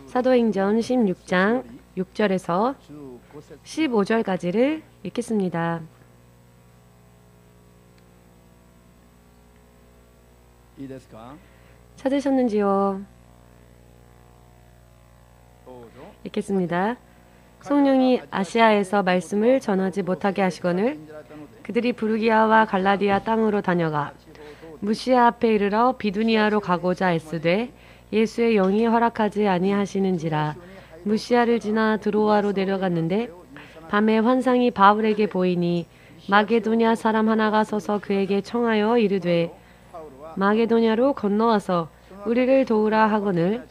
사도행전 16장 6절에서 15절까지를 읽겠습니다. 찾으셨는지요? 읽겠습니다. 성령이 아시아에서 말씀을 전하지 못하게 하시거늘 그들이 부르기아와 갈라디아 땅으로 다녀가 무시아 앞에 이르러 비두니아로 가고자 애쓰되 예수의 영이 허락하지 아니하시는지라. 무시아를 지나 드로아로 내려갔는데 밤에 환상이 바울에게 보이니 마게도냐 사람 하나가 서서 그에게 청하여 이르되 마게도냐로 건너와서 우리를 도우라 하거늘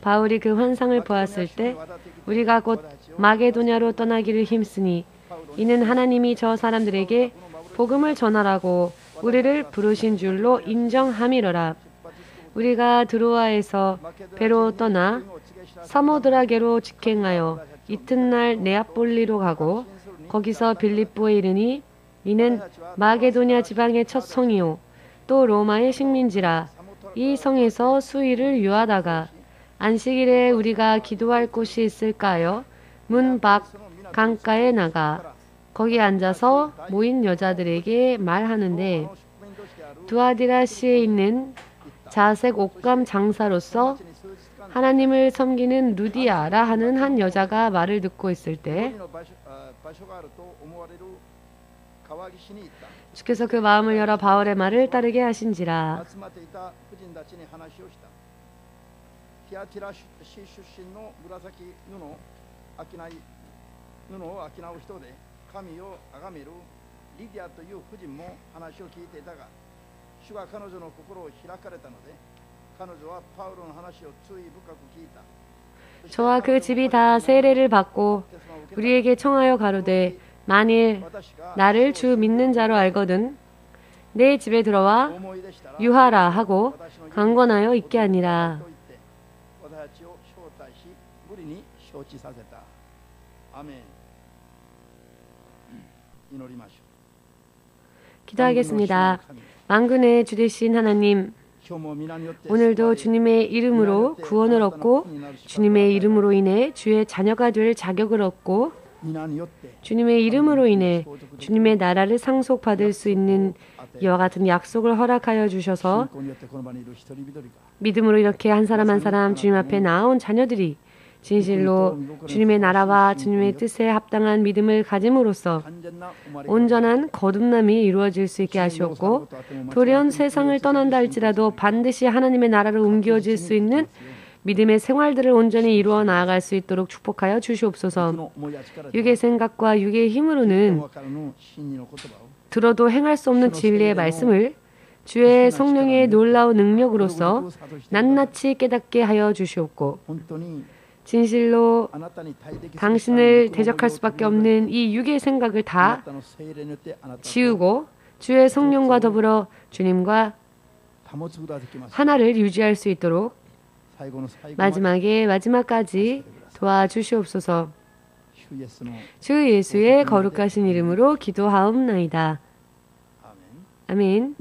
바울이 그 환상을 보았을 때 우리가 곧 마게도냐로 떠나기를 힘쓰니 이는 하나님이 저 사람들에게 복음을 전하라고 우리를 부르신 줄로 인정함이로라. 우리가 드로아에서 배로 떠나 사모드라게로 직행하여 이튿날 네아폴리로 가고 거기서 빌립보에 이르니 이는 마게도냐 지방의 첫 성이요 또 로마의 식민지라. 이 성에서 수일을 유하다가 안식일에 우리가 기도할 곳이 있을까요? 문 밖 강가에 나가 거기 앉아서 모인 여자들에게 말하는데 두아디라시에 있는 자색 옷감 장사로서 하나님을 섬기는 루디아라 하는 한 여자가 말을 듣고 있을 때 주께서 그 마음을 열어 바울의 말을 따르게 하신지라. 저와 그 집이 다 세례를 받고 우리에게 청하여 가로되 만일 나를 주 믿는 자로 알거든 내 집에 들어와 유하라 하고 강권하여 있게 하니라. 기도하겠습니다. 만군의 주 되신 하나님, 오늘도 주님의 이름으로 구원을 얻고 주님의 이름으로 인해 주의 자녀가 될 자격을 얻고 주님의 이름으로 인해 주님의 나라를 상속받을 수 있는 이와 같은 약속을 허락하여 주셔서 믿음으로 이렇게 한 사람 한 사람 주님 앞에 나온 자녀들이 진실로 주님의 나라와 주님의 뜻에 합당한 믿음을 가짐으로써 온전한 거듭남이 이루어질 수 있게 하시었고 돌연 세상을 떠난다 할지라도 반드시 하나님의 나라로 옮겨질 수 있는 믿음의 생활들을 온전히 이루어 나아갈 수 있도록 축복하여 주시옵소서. 육의 생각과 육의 힘으로는 들어도 행할 수 없는 진리의 말씀을 주의 성령의 놀라운 능력으로서 낱낱이 깨닫게 하여 주시옵고 진실로 당신을 대적할 수밖에 없는 이 육의 생각을 다 지우고 주의 성령과 더불어 주님과 하나를 유지할 수 있도록 마지막까지 도와주시옵소서. 주 예수의 거룩하신 이름으로 기도하옵나이다. 아멘.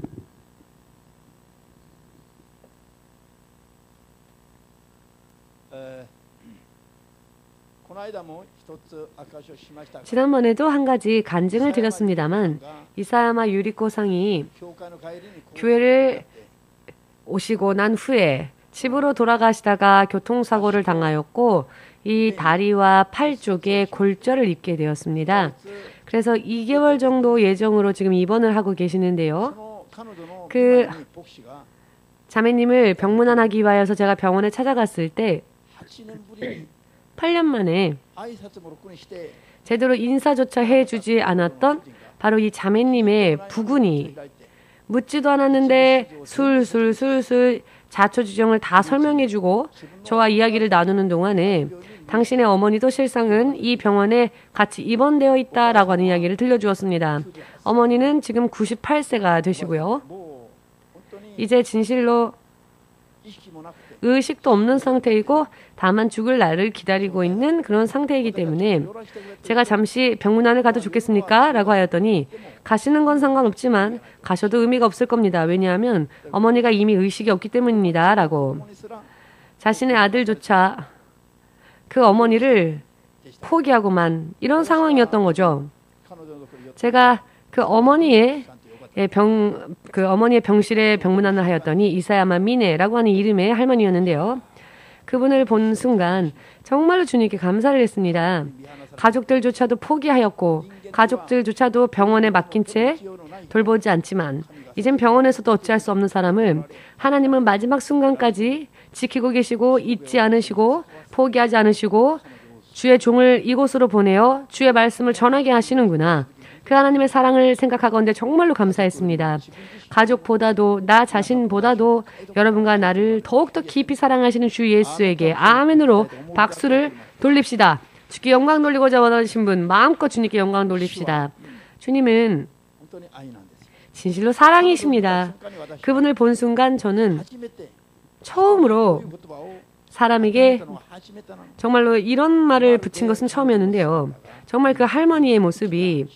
지난번에도 한 가지 간증을 드렸습니다만 이사야마 유리코상이 교회를 오시고 난 후에 집으로 돌아가시다가 교통사고를 당하였고 이 다리와 팔 쪽에 골절을 입게 되었습니다. 그래서 2개월 정도 예정으로 지금 입원을 하고 계시는데요. 그 자매님을 병문안하기 위하여서 제가 병원에 찾아갔을 때 8년 만에 제대로 인사조차 해주지 않았던 바로 이 자매님의 부군이 묻지도 않았는데 술술 자초지종을 다 설명해주고 저와 이야기를 나누는 동안에 당신의 어머니도 실상은 이 병원에 같이 입원되어 있다라고 하는 이야기를 들려주었습니다. 어머니는 지금 98세가 되시고요. 이제 진실로 의식도 없는 상태이고 다만 죽을 날을 기다리고 있는 그런 상태이기 때문에 제가 잠시 병문안을 가도 좋겠습니까? 라고 하였더니 가시는 건 상관없지만 가셔도 의미가 없을 겁니다. 왜냐하면 어머니가 이미 의식이 없기 때문입니다. 라고. 자신의 아들조차 그 어머니를 포기하고만 이런 상황이었던 거죠. 제가 그 어머니의 병실에 병문안을 하였더니 이사야마 미네라고 하는 이름의 할머니였는데요. 그분을 본 순간 정말로 주님께 감사를 했습니다. 가족들조차도 포기하였고 가족들조차도 병원에 맡긴 채 돌보지 않지만 이젠 병원에서도 어찌할 수 없는 사람을 하나님은 마지막 순간까지 지키고 계시고 잊지 않으시고 포기하지 않으시고 주의 종을 이곳으로 보내어 주의 말씀을 전하게 하시는구나. 그 하나님의 사랑을 생각하건대 정말로 감사했습니다. 가족보다도 나 자신보다도 여러분과 나를 더욱더 깊이 사랑하시는 주 예수에게 아멘으로 박수를 돌립시다. 주께 영광 돌리고자 원하신 분 마음껏 주님께 영광 돌립시다. 주님은 진실로 사랑이십니다. 그분을 본 순간 저는 처음으로 사람에게 정말로 이런 말을 붙인 것은 처음이었는데요. 정말 그 할머니의 모습이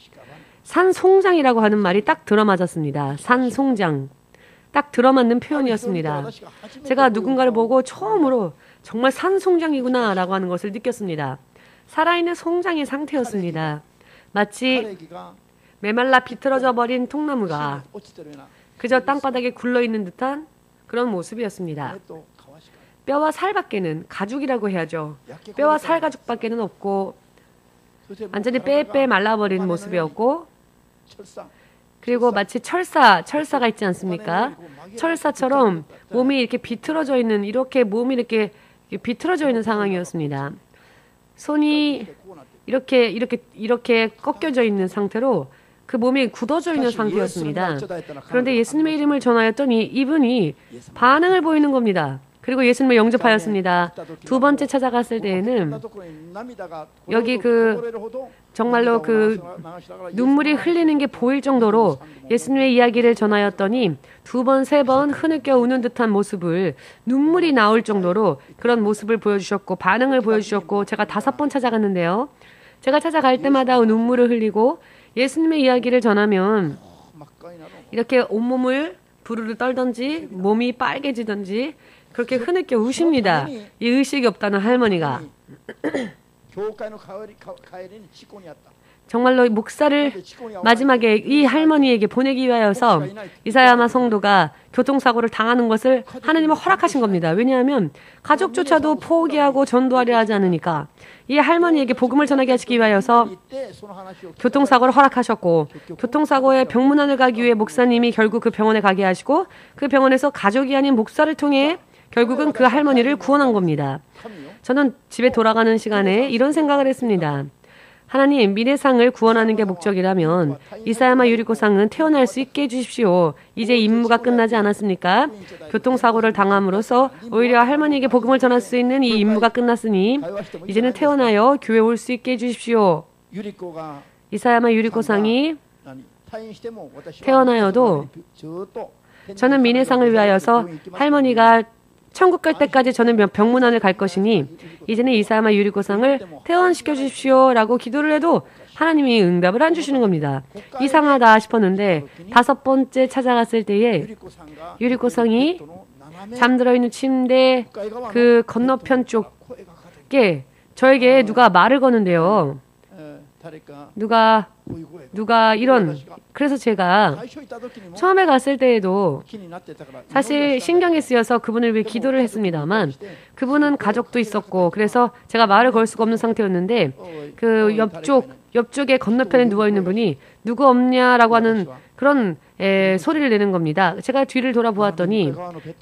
산송장이라고 하는 말이 딱 들어맞았습니다. 산송장. 딱 들어맞는 표현이었습니다. 제가 누군가를 보고 처음으로 정말 산송장이구나 라고 하는 것을 느꼈습니다. 살아있는 송장의 상태였습니다. 마치 메말라 비틀어져 버린 통나무가 그저 땅바닥에 굴러있는 듯한 그런 모습이었습니다. 뼈와 살밖에는, 가죽이라고 해야죠. 뼈와 살 가죽밖에는 없고 완전히 빼빼 말라버린 모습이었고, 그리고 마치 철사가 있지 않습니까? 철사처럼 몸이 이렇게 비틀어져 있는, 이렇게 몸이 이렇게 비틀어져 있는 상황이었습니다. 손이 이렇게 꺾여져 있는 상태로 그 몸이 굳어져 있는 상태였습니다. 그런데 예수님의 이름을 전하였더니 이분이 반응을 보이는 겁니다. 그리고 예수님을 영접하였습니다. 두 번째 찾아갔을 때에는 여기 정말로 눈물이 흘리는 게 보일 정도로 예수님의 이야기를 전하였더니 두 번, 세 번 흐느껴 우는 듯한 모습을, 눈물이 나올 정도로 그런 모습을 보여주셨고 반응을 보여주셨고, 제가 5번 찾아갔는데요. 제가 찾아갈 때마다 눈물을 흘리고 예수님의 이야기를 전하면 이렇게 온몸을 부르르 떨던지 몸이 빨개지던지 그렇게 흐느껴 우십니다. 이 의식이 없다는 할머니가. 정말로 목사를 마지막에 이 할머니에게 보내기 위하여서 이사야마 성도가 교통사고를 당하는 것을 하나님은 허락하신 겁니다. 왜냐하면 가족조차도 포기하고 전도하려 하지 않으니까 이 할머니에게 복음을 전하게 하시기 위하여서 교통사고를 허락하셨고, 교통사고에 병문안을 가기 위해 목사님이 결국 그 병원에 가게 하시고, 그 병원에서 가족이 아닌 목사를 통해 결국은 그 할머니를 구원한 겁니다. 저는 집에 돌아가는 시간에 이런 생각을 했습니다. 하나님, 미래상을 구원하는 게 목적이라면 이사야마 유리코상은 태어날 수 있게 해주십시오. 이제 임무가 끝나지 않았습니까? 교통사고를 당함으로써 오히려 할머니에게 복음을 전할 수 있는 이 임무가 끝났으니 이제는 태어나여 교회 올 수 있게 해주십시오. 이사야마 유리코상이 태어나여도 저는 미래상을 위하여서 할머니가 천국 갈 때까지 저는 병문안을 갈 것이니 이제는 이사야마 유리코상을 퇴원시켜 주십시오 라고 기도를 해도 하나님이 응답을 안 주시는 겁니다. 이상하다 싶었는데 5번째 찾아갔을 때에 유리코상이 잠들어 있는 침대 그 건너편 쪽에 저에게 누가 말을 거는데요. 누가 이런, 그래서 제가 처음에 갔을 때에도 사실 신경이 쓰여서 그분을 위해 기도를 했습니다만 그분은 가족도 있었고 그래서 제가 말을 걸 수가 없는 상태였는데 그 옆쪽에 건너편에 누워있는 분이 누구 없냐라고 하는 그런 소리를 내는 겁니다. 제가 뒤를 돌아보았더니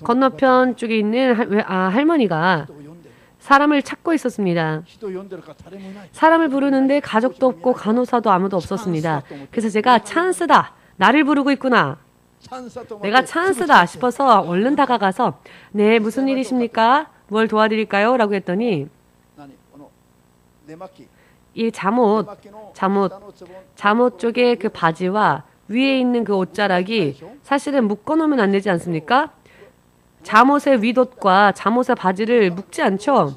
건너편 쪽에 있는 할머니가 사람을 찾고 있었습니다. 사람을 부르는데 가족도 없고 간호사도 아무도 없었습니다. 그래서 제가 찬스다. 나를 부르고 있구나. 내가 찬스다 싶어서 얼른 다가가서 네, 무슨 일이십니까? 뭘 도와드릴까요? 라고 했더니 이 잠옷 쪽에 그 바지와 위에 있는 그 옷자락이 사실은 묶어놓으면 안 되지 않습니까? 잠옷의 윗옷과 잠옷의 바지를 묶지 않죠.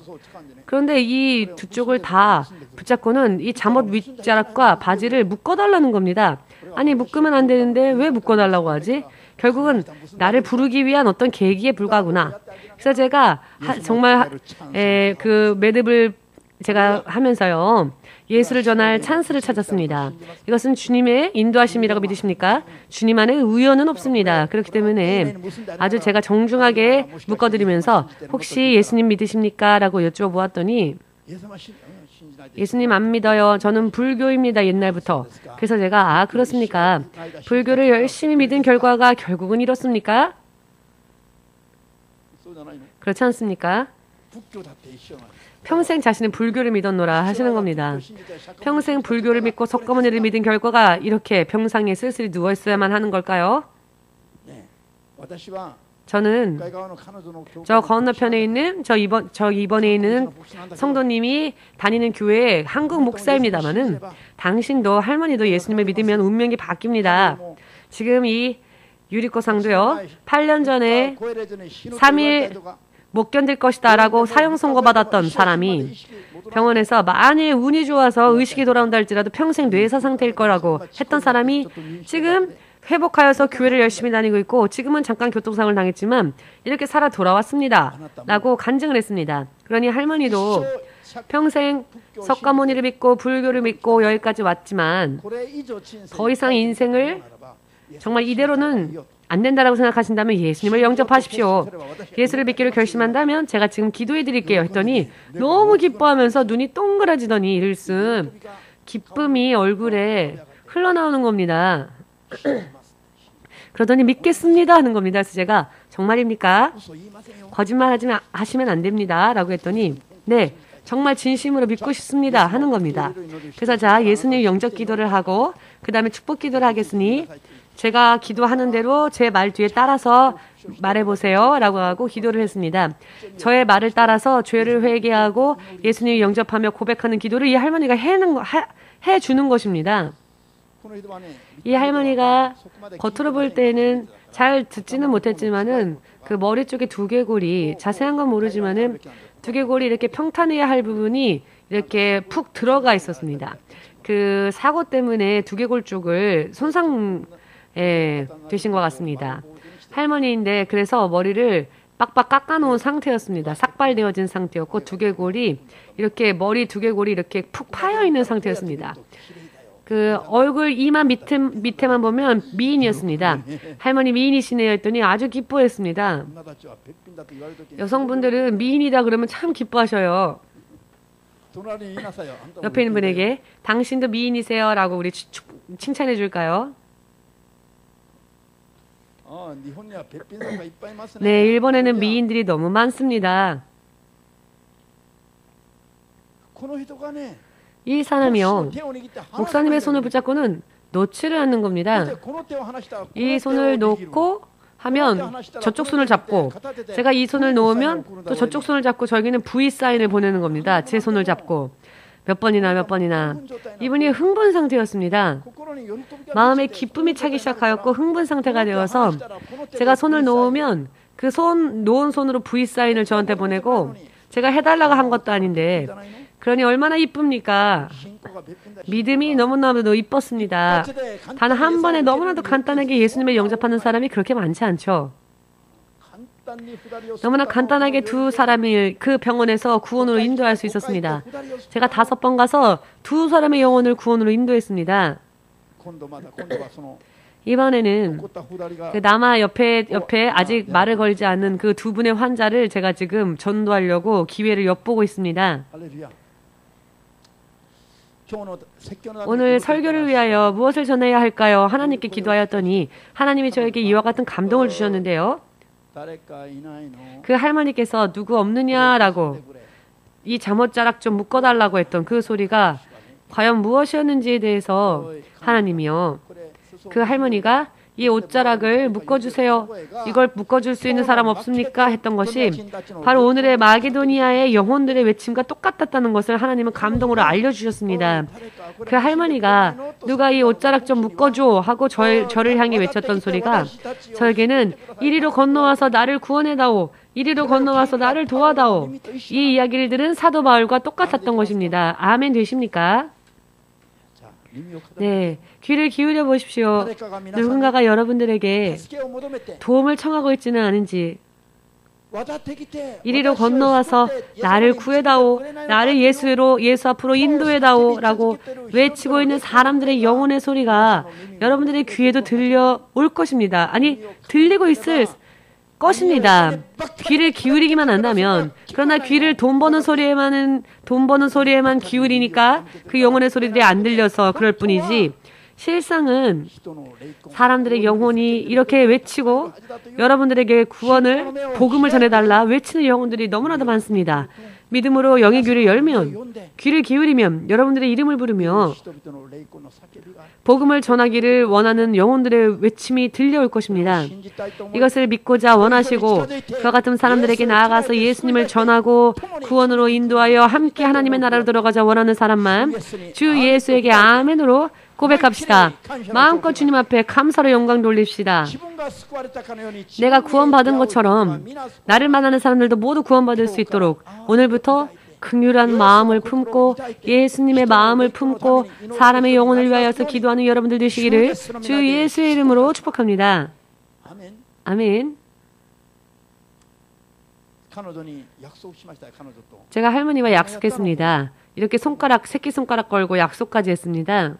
그런데 이 두 쪽을 다 붙잡고는 이 잠옷 윗자락과 바지를 묶어달라는 겁니다. 아니, 묶으면 안 되는데 왜 묶어달라고 하지? 결국은 나를 부르기 위한 어떤 계기에 불과하구나. 그래서 제가 정말 그 매듭을 제가 하면서요. 예수를 전할 찬스를 찾았습니다. 이것은 주님의 인도하심이라고 믿으십니까? 주님 안에 우연은 없습니다. 그렇기 때문에 아주 제가 정중하게 묶어드리면서 혹시 예수님 믿으십니까? 라고 여쭤보았더니 예수님 안 믿어요. 저는 불교입니다. 옛날부터. 그래서 제가 아 그렇습니까? 불교를 열심히 믿은 결과가 결국은 이렇습니까? 그렇지 않습니까? 평생 자신은 불교를 믿었노라 하시는 겁니다. 평생 불교를 믿고 석가모니를 믿은 결과가 이렇게 병상에 쓸쓸히 누워있어야만 하는 걸까요? 저는 저 건너편에 있는 저 이번에 있는 성도님이 다니는 교회 한국 목사입니다마는 당신도 할머니도 예수님을 믿으면 운명이 바뀝니다. 지금 이 유리코상도요. 8년 전에 3일 못 견딜 것이다 라고 사형 선고받았던 사람이 병원에서 만일 운이 좋아서 의식이 돌아온다 할지라도 평생 뇌사 상태일 거라고 했던 사람이 지금 회복하여서 교회를 열심히 다니고 있고 지금은 잠깐 교통사고를 당했지만 이렇게 살아 돌아왔습니다 라고 간증을 했습니다. 그러니 할머니도 평생 석가모니를 믿고 불교를 믿고 여기까지 왔지만 더 이상 인생을 정말 이대로는 안 된다라고 생각하신다면 예수님을 영접하십시오. 예수를 믿기로 결심한다면 제가 지금 기도해 드릴게요 했더니 너무 기뻐하면서 눈이 동그라지더니 일순 기쁨이 얼굴에 흘러나오는 겁니다. 그러더니 믿겠습니다 하는 겁니다. 그래서 제가 정말입니까? 거짓말 하시면 안 됩니다 라고 했더니 네 정말 진심으로 믿고 싶습니다 하는 겁니다. 그래서 자 예수님 영접 기도를 하고 그 다음에 축복 기도를 하겠으니 제가 기도하는 대로 제 말 뒤에 따라서 말해보세요 라고 하고 기도를 했습니다. 저의 말을 따라서 죄를 회개하고 예수님을 영접하며 고백하는 기도를 이 할머니가 해주는 것입니다. 이 할머니가 겉으로 볼 때는 잘 듣지는 못했지만은 그 머리 쪽에 두개골이 자세한 건 모르지만은 두개골이 이렇게 평탄해야 할 부분이 이렇게 푹 들어가 있었습니다. 그 사고 때문에 두개골 쪽을 되신 것 같습니다. 할머니인데 그래서 머리를 빡빡 깎아놓은 상태였습니다. 삭발되어진 상태였고 두개골이 이렇게 머리 두개골이 이렇게 푹 파여 있는 상태였습니다. 그 얼굴 이마 밑에만 보면 미인이었습니다. 할머니 미인이시네요 했더니 아주 기뻐했습니다. 여성분들은 미인이다 그러면 참 기뻐하셔요. 옆에 있는 분에게 당신도 미인이세요 라고 우리 칭찬해 줄까요? 네, 일본에는 미인들이 너무 많습니다. 이 사람이요. 목사님의 손을 붙잡고는 놓지를 않는 겁니다. 이 손을 놓고 하면 저쪽 손을 잡고 제가 이 손을 놓으면 또 저쪽 손을 잡고 저기는 V 사인을 보내는 겁니다. 제 손을 잡고 몇 번이나 이분이 흥분 상태였습니다. 마음에 기쁨이 차기 시작하였고 흥분 상태가 되어서 제가 손을 놓으면 그 놓은 손으로 V 사인을 저한테 보내고 제가 해달라고 한 것도 아닌데 그러니 얼마나 이쁩니까? 믿음이 너무나도 이뻤습니다. 단 한 번에 너무나도 간단하게 예수님을 영접하는 사람이 그렇게 많지 않죠. 너무나 간단하게 두 사람을 그 병원에서 구원으로 인도할 수 있었습니다. 제가 5번 가서 두 사람의 영혼을 구원으로 인도했습니다. 이번에는 그 남아 옆에 아직 말을 걸지 않는 그 두 분의 환자를 제가 지금 전도하려고 기회를 엿보고 있습니다. 오늘 설교를 위하여 무엇을 전해야 할까요? 하나님께 기도하였더니 하나님이 저에게 이와 같은 감동을 주셨는데요. 그 할머니께서 누구 없느냐라고 이 잠옷자락 좀 묶어달라고 했던 그 소리가 과연 무엇이었는지에 대해서 하나님이요. 그 할머니가 이 옷자락을 묶어주세요. 이걸 묶어줄 수 있는 사람 없습니까? 했던 것이 바로 오늘의 마게도니아의 영혼들의 외침과 똑같았다는 것을 하나님은 감동으로 알려주셨습니다. 그 할머니가 누가 이 옷자락 좀 묶어줘 하고 저를 향해 외쳤던 소리가 저에게는 이리로 건너와서 나를 구원해다오. 이리로 건너와서 나를 도와다오. 이 이야기를 들은 사도 바울과 똑같았던 것입니다. 아멘 되십니까? 네, 귀를 기울여 보십시오. 누군가가 여러분들에게 도움을 청하고 있지는 않은지, 이리로 건너와서 나를 구해다오, 나를 예수 앞으로 인도해다오 라고 외치고 있는 사람들의 영혼의 소리가 여러분들의 귀에도 들려올 것입니다. 아니, 들리고 있을 것입니다. 귀를 기울이기만 한다면. 그러나 귀를 돈 버는 소리에만 기울이니까 그 영혼의 소리들이 안 들려서 그럴 뿐이지, 실상은 사람들의 영혼이 이렇게 외치고 여러분들에게 구원을, 복음을 전해달라 외치는 영혼들이 너무나도 많습니다. 믿음으로 영의 귀를 열면, 귀를 기울이면 여러분들의 이름을 부르며 복음을 전하기를 원하는 영혼들의 외침이 들려올 것입니다. 이것을 믿고자 원하시고 그와 같은 사람들에게 나아가서 예수님을 전하고 구원으로 인도하여 함께 하나님의 나라로 들어가자 원하는 사람만 주 예수에게 아멘으로 고백합시다. 마음껏 주님 앞에 감사로 영광 돌립시다. 내가 구원받은 것처럼 나를 만나는 사람들도 모두 구원받을 수 있도록 오늘부터 긍휼한 마음을 품고 예수님의 마음을 품고 사람의 영혼을 위하여서 기도하는 여러분들 되시기를 주 예수의 이름으로 축복합니다. 아멘. 제가 할머니와 약속했습니다. 이렇게 새끼손가락 걸고 약속까지 했습니다.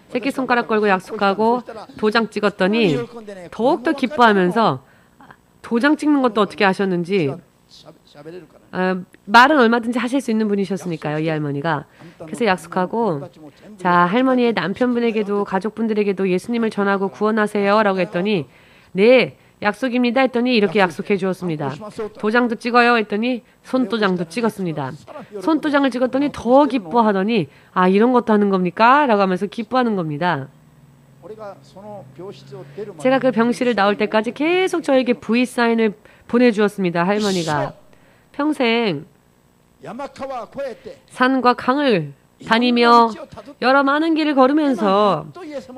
새끼손가락 걸고 약속하고 도장 찍었더니 더욱더 기뻐하면서, 도장 찍는 것도 어떻게 하셨는지, 말은 얼마든지 하실 수 있는 분이셨으니까요, 이 할머니가. 그래서 약속하고, 자, 할머니의 남편분에게도 가족분들에게도 예수님을 전하고 구원하세요 라고 했더니, 네, 약속입니다 했더니 이렇게 약속해 주었습니다. 도장도 찍어요 했더니 손도장도 찍었습니다. 손도장을 찍었더니 더 기뻐하더니, 아, 이런 것도 하는 겁니까? 라고 하면서 기뻐하는 겁니다. 제가 그 병실을 나올 때까지 계속 저에게 V사인을 보내주었습니다. 할머니가 평생 산과 강을 다니며 여러 많은 길을 걸으면서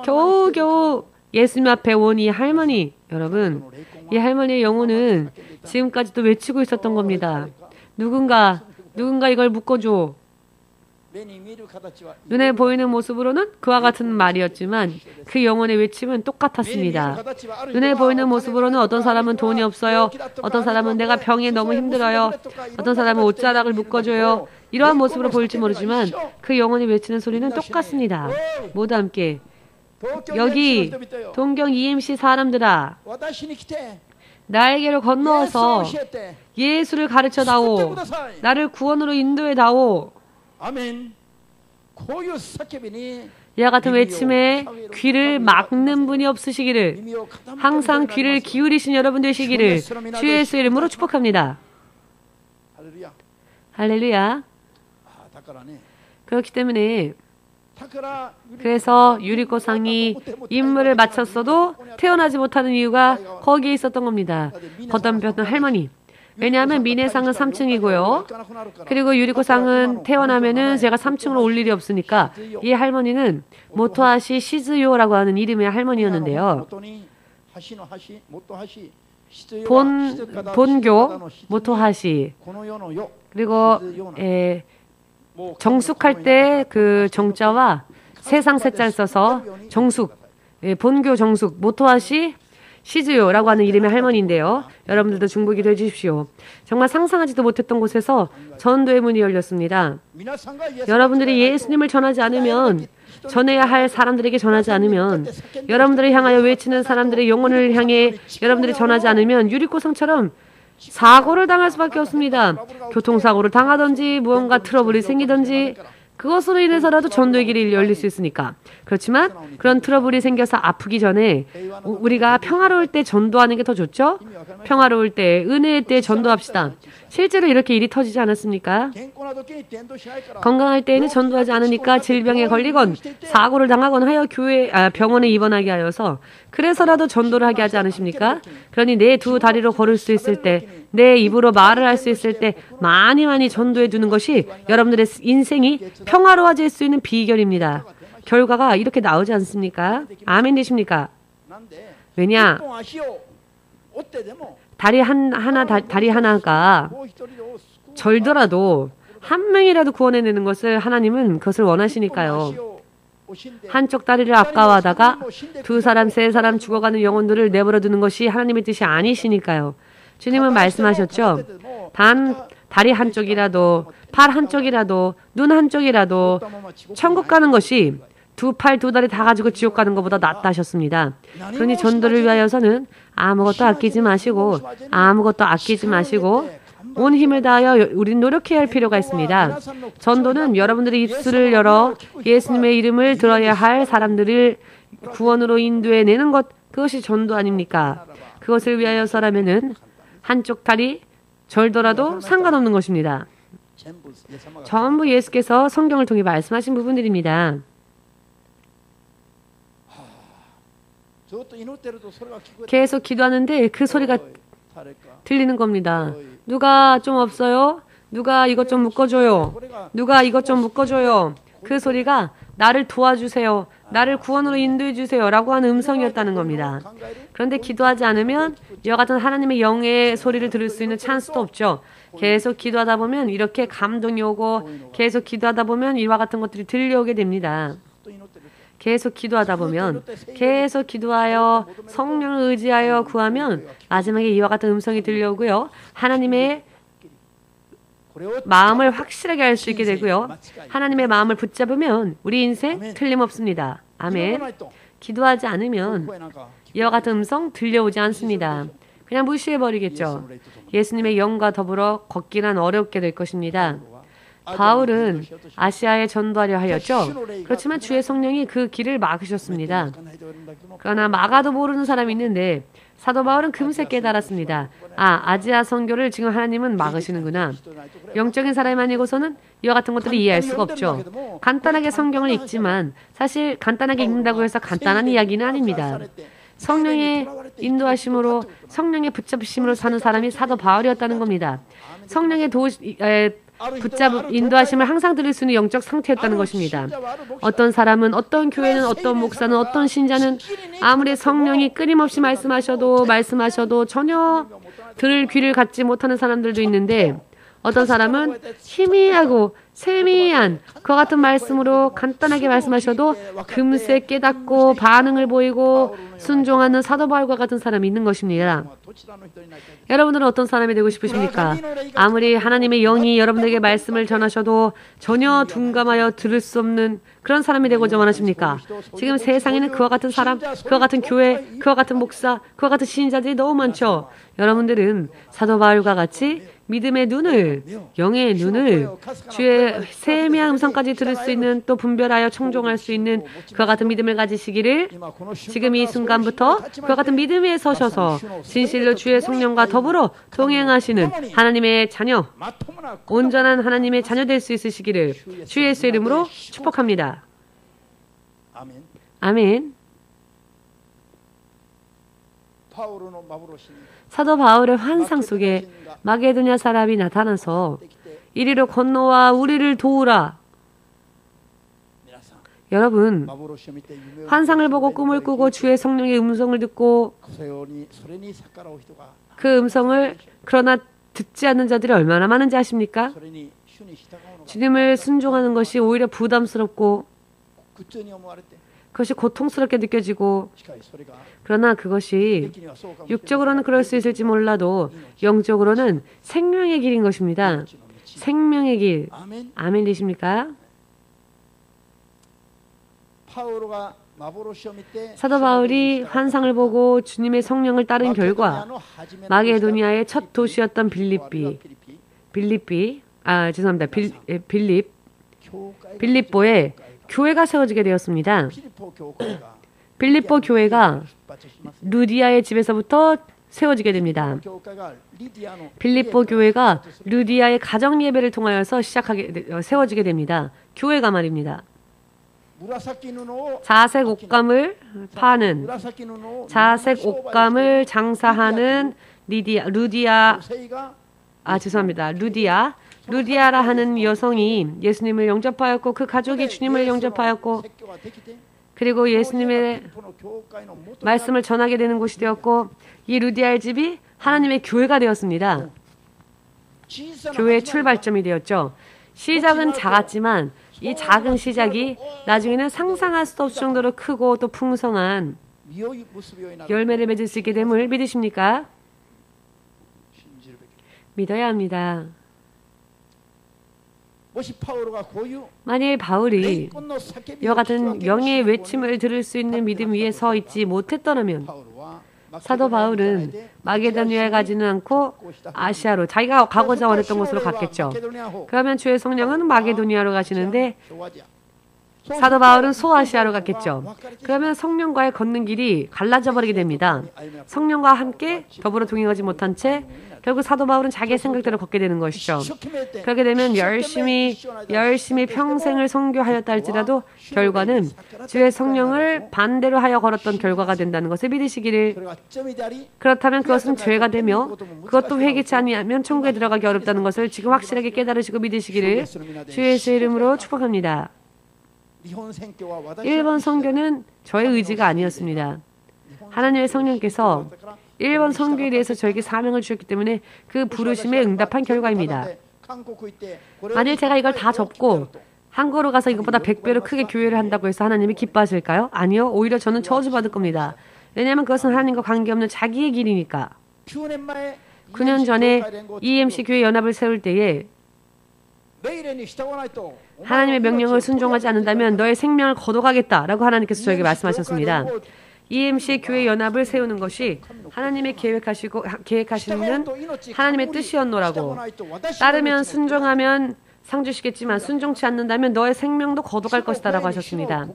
겨우겨우 예수님 앞에 온 이 할머니, 여러분, 이 할머니의 영혼은 지금까지도 외치고 있었던 겁니다. 누군가 이걸 묶어줘. 눈에 보이는 모습으로는 그와 같은 말이었지만 그 영혼의 외침은 똑같았습니다. 눈에 보이는 모습으로는 어떤 사람은 돈이 없어요. 어떤 사람은 내가 병에 너무 힘들어요. 어떤 사람은 옷자락을 묶어줘요. 이러한 모습으로 보일지 모르지만 그 영혼이 외치는 소리는 똑같습니다. 모두 함께, 여기 동경 EMC 사람들아, 나에게로 건너와서 예수를 가르쳐다오. 나를 구원으로 인도해다오. 이와 같은 외침에 귀를 막는 분이 없으시기를, 항상 귀를 기울이신 여러분 되시기를 주 예수의 이름으로 축복합니다. 할렐루야. 그렇기 때문에, 그래서 유리코상이 임무를 마쳤어도 태어나지 못하는 이유가 거기에 있었던 겁니다. 건너편 할머니. 왜냐하면 미네상은 3층이고요. 그리고 유리코상은 태어나면은 제가 3층으로 올 일이 없으니까 이 할머니는 모토하시 시즈요라고 하는 이름의 할머니였는데요. 본교 모토하시, 그리고 정숙할 때 그 정자와 세상 세자를 써서 정숙, 본교 정숙 모토하시 시즈요라고 하는 이름의 할머니인데요. 여러분들도 중보기 되주십시오. 정말 상상하지도 못했던 곳에서 전도의 문이 열렸습니다. 여러분들이 예수님을 전하지 않으면, 전해야 할 사람들에게 전하지 않으면, 여러분들을 향하여 외치는 사람들의 영혼을 향해 여러분들이 전하지 않으면 유리코상처럼 사고를 당할 수밖에 없습니다. 교통사고를 당하든지 무언가 트러블이 생기든지 그것으로 인해서라도 전도의 길이 열릴 수 있으니까. 그렇지만 그런 트러블이 생겨서 아프기 전에 우리가 평화로울 때 전도하는 게 더 좋죠? 평화로울 때, 은혜의 때 전도합시다. 실제로 이렇게 일이 터지지 않았습니까? 건강할 때에는 전도하지 않으니까 질병에 걸리건 사고를 당하건 하여 병원에 입원하게 하여서 그래서라도 전도를 하게 하지 않으십니까? 그러니 내 두 다리로 걸을 수 있을 때, 내 입으로 말을 할 수 있을 때 많이 전도해 두는 것이 여러분들의 인생이 평화로워질 수 있는 비결입니다. 결과가 이렇게 나오지 않습니까? 아멘 되십니까? 왜냐? 다리 하나가 절더라도 한 명이라도 구원해내는 것을 하나님은 그것을 원하시니까요. 한쪽 다리를 아까워하다가 두 사람, 세 사람 죽어가는 영혼들을 내버려 두는 것이 하나님의 뜻이 아니시니까요. 주님은 말씀하셨죠. 단 다리 한쪽이라도, 팔 한쪽이라도, 눈 한쪽이라도 천국 가는 것이 두 팔, 두 다리 다 가지고 지옥 가는 것보다 낫다 하셨습니다. 그러니 전도를 위하여서는 아무것도 아끼지 마시고 온 힘을 다하여 우린 노력해야 할 필요가 있습니다. 전도는 여러분들의 입술을 열어 예수님의 이름을 들어야 할 사람들을 구원으로 인도해내는 것, 그것이 전도 아닙니까? 그것을 위하여서라면은 한쪽 다리 절더라도 상관없는 것입니다. 전부 예수께서 성경을 통해 말씀하신 부분들입니다. 계속 기도하는데 그 소리가 들리는 겁니다. 누가 좀 없어요? 누가 이것 좀 묶어줘요? 누가 이것 좀 묶어줘요? 그 소리가 나를 도와주세요. 나를 구원으로 인도해 주세요. 라고 하는 음성이었다는 겁니다. 그런데 기도하지 않으면 이와 같은 하나님의 영의 소리를 들을 수 있는 찬스도 없죠. 계속 기도하다 보면 이렇게 감동이 오고 계속 기도하다 보면 이와 같은 것들이 들려오게 됩니다. 계속 기도하다 보면 계속 기도하여 성령을 의지하여 구하면 마지막에 이와 같은 음성이 들려오고요. 하나님의 마음을 확실하게 알 수 있게 되고요. 하나님의 마음을 붙잡으면 우리 인생 틀림없습니다. 아멘. 기도하지 않으면 이와 같은 음성 들려오지 않습니다. 그냥 무시해버리겠죠. 예수님의 영과 더불어 걷기란 어렵게 될 것입니다. 바울은 아시아에 전도하려 하였죠. 그렇지만 주의 성령이 그 길을 막으셨습니다. 그러나 막아도 모르는 사람이 있는데 사도 바울은 금세 깨달았습니다. 아시아 선교를 지금 하나님은 막으시는구나. 영적인 사람이 아니고서는 이와 같은 것들을 이해할 수가 없죠. 간단하게 성경을 읽지만 사실 간단하게 읽는다고 해서 간단한 이야기는 아닙니다. 성령의 인도하심으로 성령의 붙잡으심으로 사는 사람이 사도 바울이었다는 겁니다. 성령의 인도하심을 항상 들을 수 있는 영적 상태였다는 것입니다. 어떤 사람은, 어떤 교회는, 어떤 목사는, 어떤 신자는 아무리 성령이 끊임없이 말씀하셔도 전혀 들을 귀를 갖지 못하는 사람들도 있는데 어떤 사람은 희미하고 세미한 그와 같은 말씀으로 간단하게 말씀하셔도 금세 깨닫고 반응을 보이고 순종하는 사도 바울과 같은 사람이 있는 것입니다. 여러분들은 어떤 사람이 되고 싶으십니까? 아무리 하나님의 영이 여러분들에게 말씀을 전하셔도 전혀 둔감하여 들을 수 없는 그런 사람이 되고자 원하십니까? 지금 세상에는 그와 같은 사람, 그와 같은 교회, 그와 같은 목사, 그와 같은 신자들이 너무 많죠. 여러분들은 사도 바울과 같이 믿음의 눈을, 영의 눈을, 주의 세미한 음성까지 들을 수 있는, 또 분별하여 청종할 수 있는 그와 같은 믿음을 가지시기를 지금 이 순간부터 그와 같은 믿음 위에 서셔서 진실로 주의 성령과 더불어 동행하시는 하나님의 자녀, 온전한 하나님의 자녀 될 수 있으시기를 주 예수의 이름으로 축복합니다. 아멘. 사도 바울의 환상 속에 마게도냐 사람이 나타나서 이리로 건너와 우리를 도우라. 여러분, 환상을 보고 꿈을 꾸고 주의 성령의 음성을 듣고 그 음성을 그러나 듣지 않는 자들이 얼마나 많은지 아십니까? 주님을 순종하는 것이 오히려 부담스럽고 그것이 고통스럽게 느껴지고, 그러나 그것이 육적으로는 그럴 수 있을지 몰라도 영적으로는 생명의 길인 것입니다. 생명의 길. 아멘 되십니까? 사도 바울이 환상을 보고 주님의 성령을 따른 결과 마게도니아의 첫 도시였던 빌립보에 교회가 세워지게 되었습니다. 빌립보 교회가 루디아의 집에서부터 세워지게 됩니다. 빌립보 교회가 루디아의 가정 예배를 통하여서 세워지게 됩니다. 교회가 말입니다. 자색 옷감을 파는, 자색 옷감을 장사하는 루디아라 하는 여성이 예수님을 영접하였고 그 가족이 주님을 영접하였고 그리고 예수님의 말씀을 전하게 되는 곳이 되었고 이 루디아의 집이 하나님의 교회가 되었습니다. 교회의 출발점이 되었죠. 시작은 작았지만 이 작은 시작이 나중에는 상상할 수 없을 정도로 크고 또 풍성한 열매를 맺을 수 있게 됨을 믿으십니까? 믿어야 합니다. 만일 바울이 이와 같은 영의 외침을 들을 수 있는 믿음 위에 서 있지 못했더라면 사도 바울은 마게도니아에 가지는 않고 아시아로 자기가 가고자 원했던 곳으로 갔겠죠. 그러면 주의 성령은 마게도니아로 가시는데 사도 바울은 소아시아로 갔겠죠. 그러면 성령과의 걷는 길이 갈라져 버리게 됩니다. 성령과 함께 더불어 동행하지 못한 채 결국 사도 바울은 자기의 생각대로 걷게 되는 것이죠. 그렇게 되면 열심히 평생을 선교하였다 할지라도 결과는 주의 성령을 반대로 하여 걸었던 결과가 된다는 것을 믿으시기를. 그렇다면 그것은 죄가 되며 그것도 회개치 아니하면 천국에 들어가기 어렵다는 것을 지금 확실하게 깨달으시고 믿으시기를 주의 예수의 이름으로 축복합니다. 일본 선교는 저의 의지가 아니었습니다. 하나님의 성령께서 일본 선교에 대해서 저에게 사명을 주셨기 때문에 그 부르심에 응답한 결과입니다. 만일 제가 이걸 다 접고 한국으로 가서 이것보다 100배로 크게 교회를 한다고 해서 하나님이 기뻐하실까요? 아니요. 오히려 저는 저주받을 겁니다. 왜냐하면 그것은 하나님과 관계없는 자기의 길이니까. 9년 전에 EMC 교회 연합을 세울 때에 하나님의 명령을 순종하지 않는다면 너의 생명을 거둬가겠다라고 하나님께서 저에게 말씀하셨습니다. EMC 교회 연합을 세우는 것이 하나님의 계획하시는 하나님의 뜻이었노라고. 따르면 순종하면 상 주시겠지만 순종치 않는다면 너의 생명도 거둬갈 것이다 라고 하셨습니다.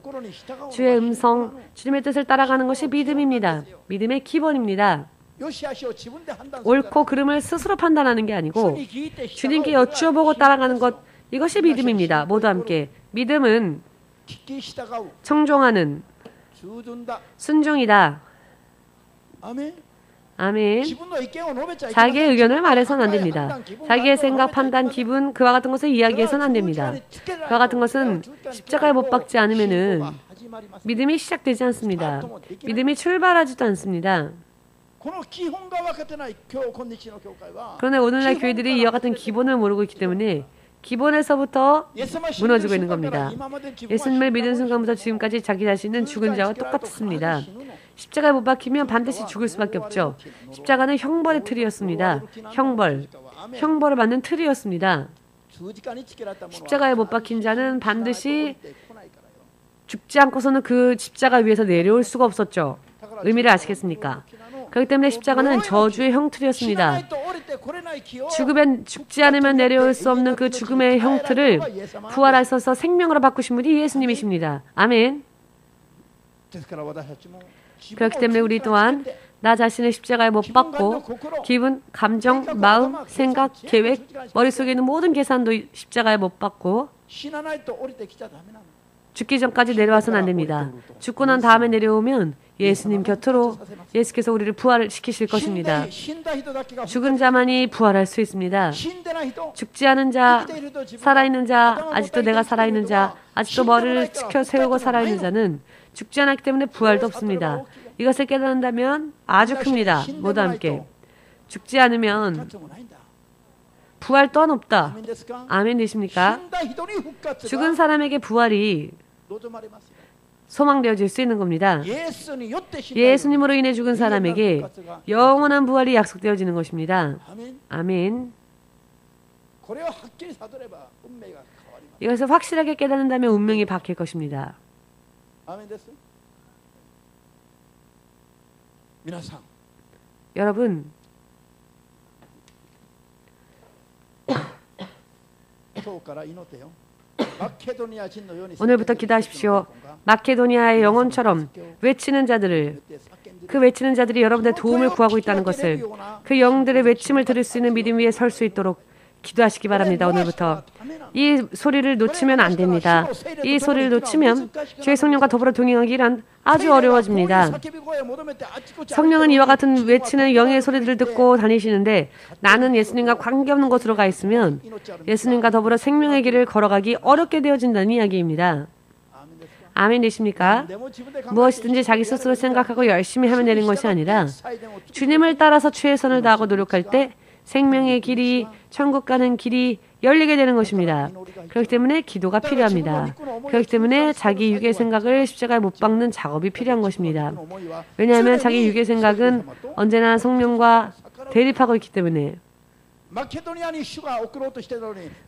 주의 음성, 주님의 뜻을 따라가는 것이 믿음입니다. 믿음의 기본입니다. 옳고 그름을 스스로 판단하는 게 아니고 주님께 여쭈어보고 따라가는 것, 이것이 믿음입니다. 모두 함께. 믿음은 청종하는 순종이다. 아멘. 자기의 의견을 말해서는 안 됩니다. 자기의 생각, 판단, 기분, 그와 같은 것을 이야기해서는 안 됩니다. 그와 같은 것은 십자가에 못 박지 않으면은 믿음이 시작되지 않습니다. 믿음이 출발하지도 않습니다. 그런데 오늘날 교회들이 이와 같은 기본을 모르고 있기 때문에 기본에서부터 무너지고 있는 겁니다. 예수님을 믿은 순간부터 지금까지 자기 자신은 죽은 자와 똑같습니다. 십자가에 못 박히면 반드시 죽을 수밖에 없죠. 십자가는 형벌의 틀이었습니다. 형벌을 받는 틀이었습니다. 십자가에 못 박힌 자는 반드시 죽지 않고서는 그 십자가 위에서 내려올 수가 없었죠. 의미를 아시겠습니까? 그렇기 때문에 십자가는 저주의 형틀이었습니다. 죽지 않으면 내려올 수 없는 그 죽음의 형틀을 부활하셔서 생명으로 바꾸신 분이 예수님이십니다. 아멘. 그렇기 때문에 우리 또한 나 자신을 십자가에 못 박고 기분, 감정, 마음, 생각, 계획, 머릿속에 있는 모든 계산도 십자가에 못 박고 죽기 전까지 내려와서는 안 됩니다. 죽고 난 다음에 내려오면 예수님 곁으로 예수께서 우리를 부활시키실 것입니다. 죽은 자만이 부활할 수 있습니다. 죽지 않은 자, 살아있는 자, 아직도 내가 살아있는 자, 아직도 머리를 치켜 세우고 살아있는 자는 죽지 않았기 때문에 부활도 없습니다. 이것을 깨닫는다면 아주 큽니다. 모두 함께. 죽지 않으면 부활 또한 없다. 아멘 되십니까? 죽은 사람에게 부활이 소망되어질 수 있는 겁니다. 예수님으로 인해 죽은 사람에게 영원한 부활이 약속되어지는 것입니다. 아멘. 이것을 확실하게 깨닫는다면 운명이 바뀔 것입니다. 여러분, 오늘부터 기도하십시오. 마케도니아의 영혼처럼 외치는 자들을, 그 외치는 자들이 여러분들의 도움을 구하고 있다는 것을, 그 영들의 외침을 들을 수 있는 믿음 위에 설 수 있도록 기도하시기 바랍니다. 오늘부터 이 소리를 놓치면 안 됩니다. 이 소리를 놓치면 주의 성령과 더불어 동행하기란 아주 어려워집니다. 성령은 이와 같은 외치는 영의 소리들을 듣고 다니시는데 나는 예수님과 관계없는 곳으로 가 있으면 예수님과 더불어 생명의 길을 걸어가기 어렵게 되어진다는 이야기입니다. 아멘 되십니까? 무엇이든지 자기 스스로 생각하고 열심히 하면 되는 것이 아니라 주님을 따라서 최선을 다하고 노력할 때 생명의 길이, 천국 가는 길이 열리게 되는 것입니다. 그렇기 때문에 기도가 필요합니다. 그렇기 때문에 자기 육의 생각을 십자가에 못 박는 작업이 필요한 것입니다. 왜냐하면 자기 육의 생각은 언제나 성령과 대립하고 있기 때문에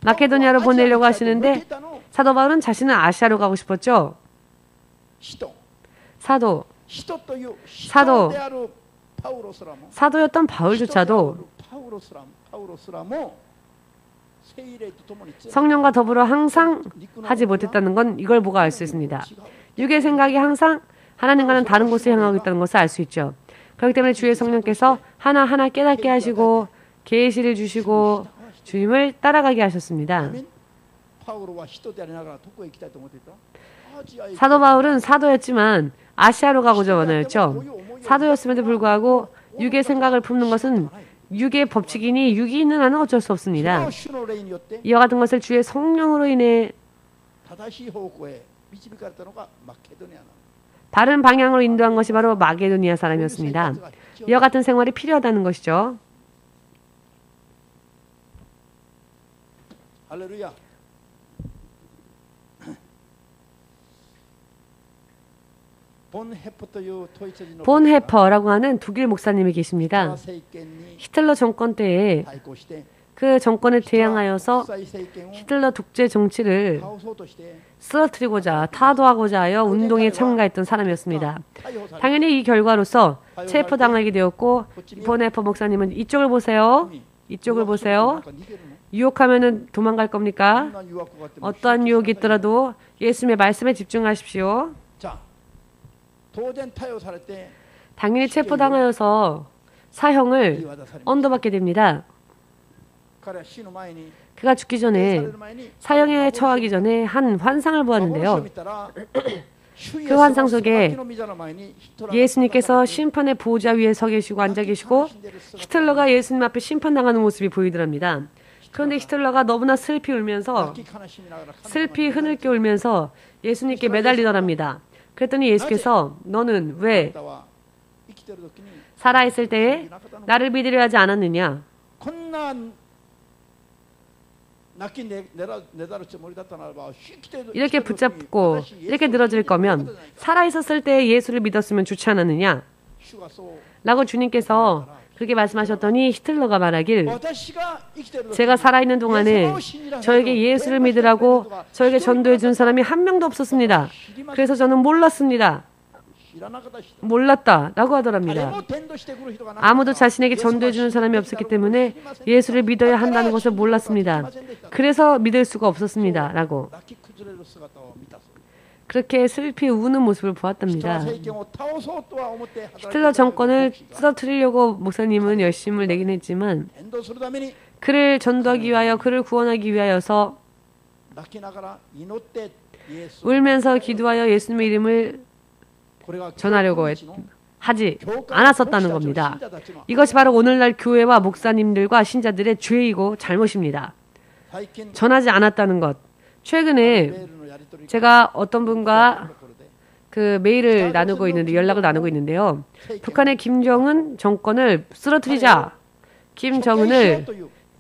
마케도니아로 보내려고 하시는데 사도 바울은 자신은 아시아로 가고 싶었죠. 사도였던 바울조차도 성령과 더불어 항상 하지 못했다는 건 이걸 보고 알 수 있습니다. 육의 생각이 항상 하나님과는 다른 곳을 향하고 있다는 것을 알 수 있죠. 그렇기 때문에 주의 성령께서 하나하나 깨닫게 하시고 계시를 주시고 주님을 따라가게 하셨습니다. 사도 바울은 사도였지만 아시아로 가고자 원하였죠. 사도였음에도 불구하고 육의 생각을 품는 것은 육의 법칙이니 육이 있는 한은 어쩔 수 없습니다. 이와 같은 것을 주의 성령으로 인해 바른 방향으로 인도한 것이 바로 마게도니아 사람이었습니다. 이와 같은 생활이 필요하다는 것이죠. 할렐루야. 본 헤퍼라고 하는 독일 목사님이 계십니다. 히틀러 정권 때에 그 정권에 대항하여서 히틀러 독재 정치를 쓰러뜨리고자 타도하고자 하여 운동에 참가했던 사람이었습니다. 당연히 이 결과로서 체포당하게 되었고 본 헤퍼 목사님은 이쪽을 보세요. 이쪽을 보세요. 유혹하면은 도망갈 겁니까? 어떠한 유혹이 있더라도 예수님의 말씀에 집중하십시오. 당연히 체포당하여서 사형을 언도받게 됩니다. 그가 죽기 전에 사형에 처하기 전에 한 환상을 보았는데요. 그 환상 속에 예수님께서 심판의 보호자 위에 서 계시고 앉아 계시고 히틀러가 예수님 앞에 심판당하는 모습이 보이더랍니다. 그런데 히틀러가 너무나 슬피 흐느껴 울면서 예수님께 매달리더랍니다. 그랬더니 예수께서 너는 왜 살아있을 때에 나를 믿으려 하지 않았느냐? 이렇게 붙잡고 이렇게 늘어질 거면 살아있었을 때 예수를 믿었으면 좋지 않았느냐? 라고 주님께서 그렇게 말씀하셨더니 히틀러가 말하길 제가 살아있는 동안에 저에게 예수를 믿으라고 저에게 전도해 준 사람이 한 명도 없었습니다. 그래서 저는 몰랐습니다. 몰랐다라고 하더랍니다. 아무도 자신에게 전도해 주는 사람이 없었기 때문에 예수를 믿어야 한다는 것을 몰랐습니다. 그래서 믿을 수가 없었습니다. 라고 그렇게 슬피 우는 모습을 보았답니다. 히틀러 정권을 쓰러뜨리려고 목사님은 열심을 내긴 했지만 그를 전도하기 위하여 그를 구원하기 위하여서 울면서 기도하여 예수님의 이름을 전하려고 하지 않았었다는 겁니다. 이것이 바로 오늘날 교회와 목사님들과 신자들의 죄이고 잘못입니다. 전하지 않았다는 것. 최근에 제가 어떤 분과 그 메일을 나누고 있는데 연락을 나누고 있는데요. 북한의 김정은 정권을 쓰러뜨리자, 김정은을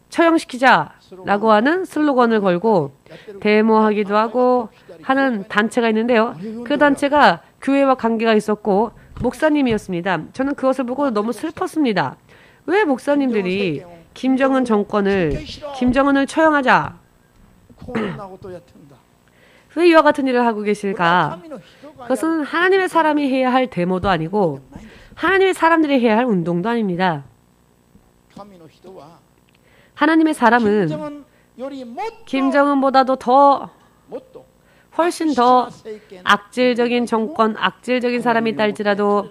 처형시키자라고 하는 슬로건을 걸고 데모하기도 하고 하는 단체가 있는데요. 그 단체가 교회와 관계가 있었고 목사님이었습니다. 저는 그것을 보고 너무 슬펐습니다. 왜 목사님들이 김정은 처형하자 왜 이와 같은 일을 하고 계실까? 그것은 하나님의 사람이 해야 할 데모도 아니고 하나님의 사람들이 해야 할 운동도 아닙니다. 하나님의 사람은 김정은보다도 훨씬 더 악질적인 정권, 악질적인 사람이 있다 할지라도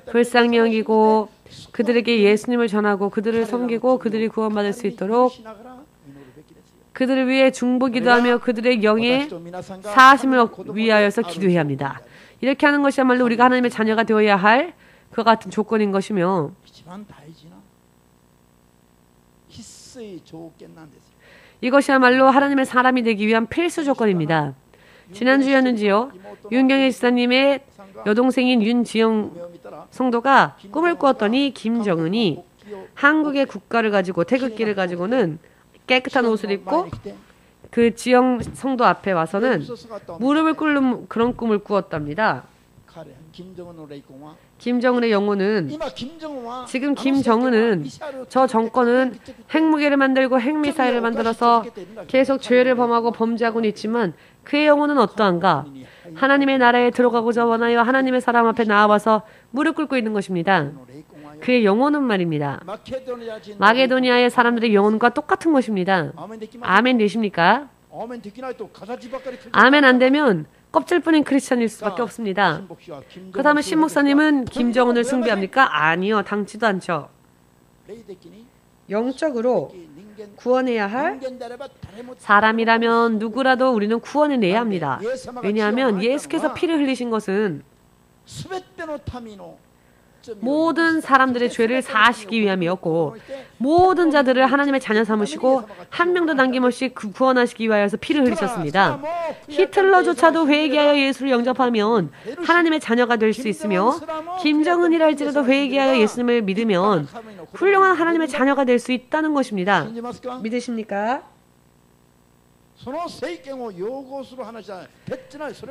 불쌍히 여기고 그들에게 예수님을 전하고 그들을 섬기고 그들이 구원받을 수 있도록 그들을 위해 중보기도하며 그들의 영의 사하심을 위하여서 기도해야 합니다. 이렇게 하는 것이야말로 우리가 하나님의 자녀가 되어야 할 그 같은 조건인 것이며 이것이야말로 하나님의 사람이 되기 위한 필수 조건입니다. 지난주였는지요. 윤경혜 지사님의 여동생인 윤지영 성도가 꿈을 꾸었더니 김정은이 한국의 국가를 가지고 태극기를 가지고는 깨끗한 옷을 입고 그 지역 성도 앞에 와서는 무릎을 꿇는 그런 꿈을 꾸었답니다. 김정은의 영혼은 지금 김정은은 저 정권은 핵무기를 만들고 핵미사일을 만들어서 계속 죄를 범하고 범죄하고는 있지만 그의 영혼은 어떠한가? 하나님의 나라에 들어가고자 원하여 하나님의 사람 앞에 나와서 무릎 꿇고 있는 것입니다. 그의 영혼은 말입니다. 마게도니아의 사람들의 영혼과 똑같은 것입니다. 아멘 되십니까? 아멘 안 되면 껍질뿐인 크리스천일 수밖에 없습니다. 그렇다면 신 목사님은 김정은을 숭배합니까? 아니요. 당치도 않죠. 영적으로 구원해야 할 사람이라면 누구라도 우리는 구원을 내야 합니다. 왜냐하면 예수께서 피를 흘리신 것은 모든 사람들의 죄를 사하시기 위함이었고 모든 자들을 하나님의 자녀 삼으시고 한 명도 남김없이 구원하시기 위하여서 피를 흘리셨습니다. 히틀러조차도 회개하여 예수를 영접하면 하나님의 자녀가 될 수 있으며 김정은이라 할지라도 회개하여 예수님을 믿으면 훌륭한 하나님의 자녀가 될 수 있다는 것입니다. 믿으십니까?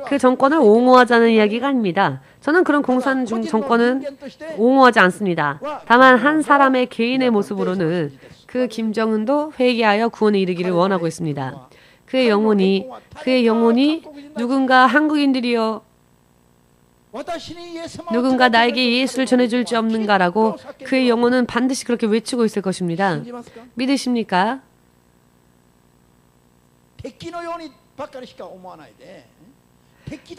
그 정권을 옹호하자는 이야기가 아닙니다. 저는 그런 공산 중 정권은 옹호하지 않습니다. 다만 한 사람의 개인의 모습으로는 그 김정은도 회개하여 구원에 이르기를 원하고 있습니다. 그의 영혼이 누군가 한국인들이여 누군가 나에게 예수를 전해줄 수 없는가라고 그의 영혼은 반드시 그렇게 외치고 있을 것입니다. 믿으십니까?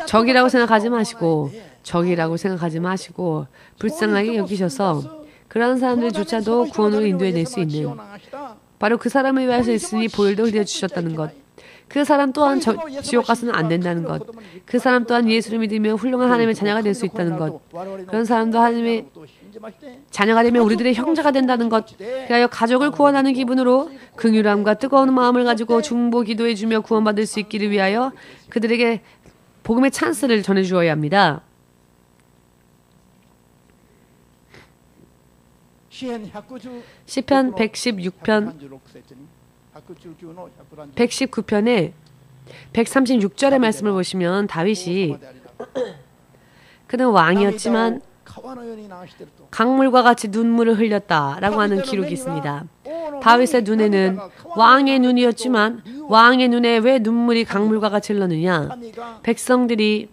적이라고 생각하지 마시고 불쌍하게 여기셔서 그런 사람들조차도 구원으로 인도해낼 수 있는 바로 그 사람을 위하여 있으니 보혈도 흘려주셨다는 것. 그 사람 또한 지옥 가서는 안 된다는 것. 그 사람 또한 예수를 믿으며 훌륭한 하나님의 자녀가 될 수 있다는 것. 그런 사람도 하나님의 자녀가 되면 우리들의 형제가 된다는 것. 그리하여 가족을 구원하는 기분으로 긍휼함과 뜨거운 마음을 가지고 중보 기도해주며 구원받을 수 있기를 위하여 그들에게 복음의 찬스를 전해주어야 합니다. 시편 119편의 136절의 말씀을 보시면 다윗이 그는 왕이었지만 강물과 같이 눈물을 흘렸다라고 하는 기록이 있습니다. 다윗의 눈에는 왕의 눈이었지만 왕의 눈에 왜 눈물이 강물과 같이 흘렀느냐? 백성들이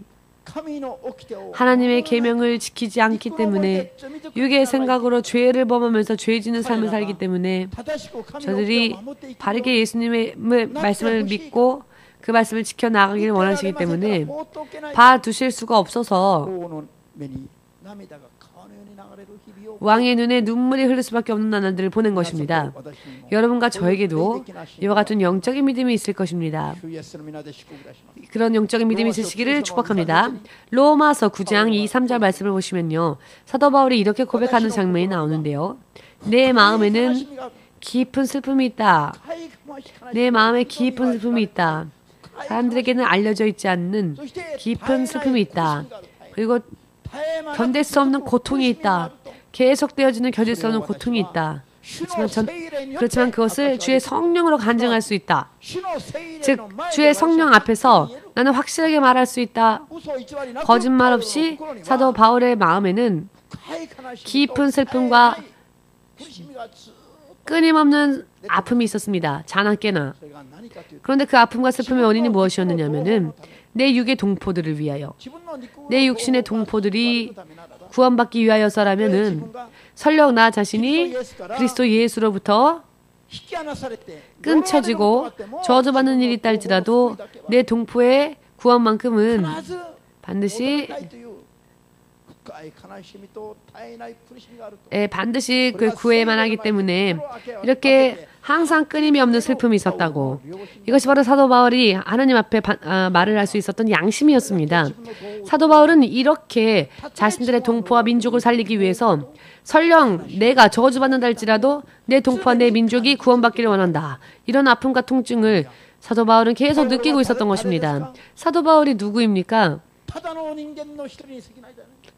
하나님의 계명을 지키지 않기 때문에 육의 생각으로 죄를 범하면서 죄 짓는 삶을 살기 때문에 저들이 바르게 예수님의 말씀을 믿고 그 말씀을 지켜나가기를 원하시기 때문에 봐두실 수가 없어서 왕의 눈에 눈물이 흐를 수밖에 없는 나날들을 보낸 것입니다. 여러분과 저에게도 이와 같은 영적인 믿음이 있을 것입니다. 그런 영적인 믿음이 있으시기를 축복합니다. 로마서 9장 2, 3절 말씀을 보시면요. 사도 바울이 이렇게 고백하는 장면이 나오는데요. 내 마음에는 깊은 슬픔이 있다. 내 마음에 깊은 슬픔이 있다. 사람들에게는 알려져 있지 않는 깊은 슬픔이 있다. 그리고 견딜 수 없는 고통이 있다. 계속되어지는 견딜 수 없는 고통이 있다. 그렇지만 그것을 주의 성령으로 간증할 수 있다. 즉 주의 성령 앞에서 나는 확실하게 말할 수 있다. 거짓말 없이 사도 바울의 마음에는 깊은 슬픔과 끊임없는 아픔이 있었습니다. 자나깨나. 그런데 그 아픔과 슬픔의 원인이 무엇이었느냐면은 내 육의 동포들을 위하여 내 육신의 동포들이 구원받기 위하여서라면은 설령 나 자신이 그리스도 예수로부터 끊쳐지고 저주받는 일이 있다 할지라도 내 동포의 구원만큼은 반드시 그 구해야만 하기 때문에 이렇게 항상 끊임이 없는 슬픔이 있었다고. 이것이 바로 사도 바울이 하나님 앞에 말을 할 수 있었던 양심이었습니다. 사도 바울은 이렇게 자신들의 동포와 민족을 살리기 위해서 설령 내가 저주받는다 할지라도 내 동포와 내 민족이 구원받기를 원한다. 이런 아픔과 통증을 사도 바울은 계속 느끼고 있었던 것입니다. 사도 바울이 누구입니까?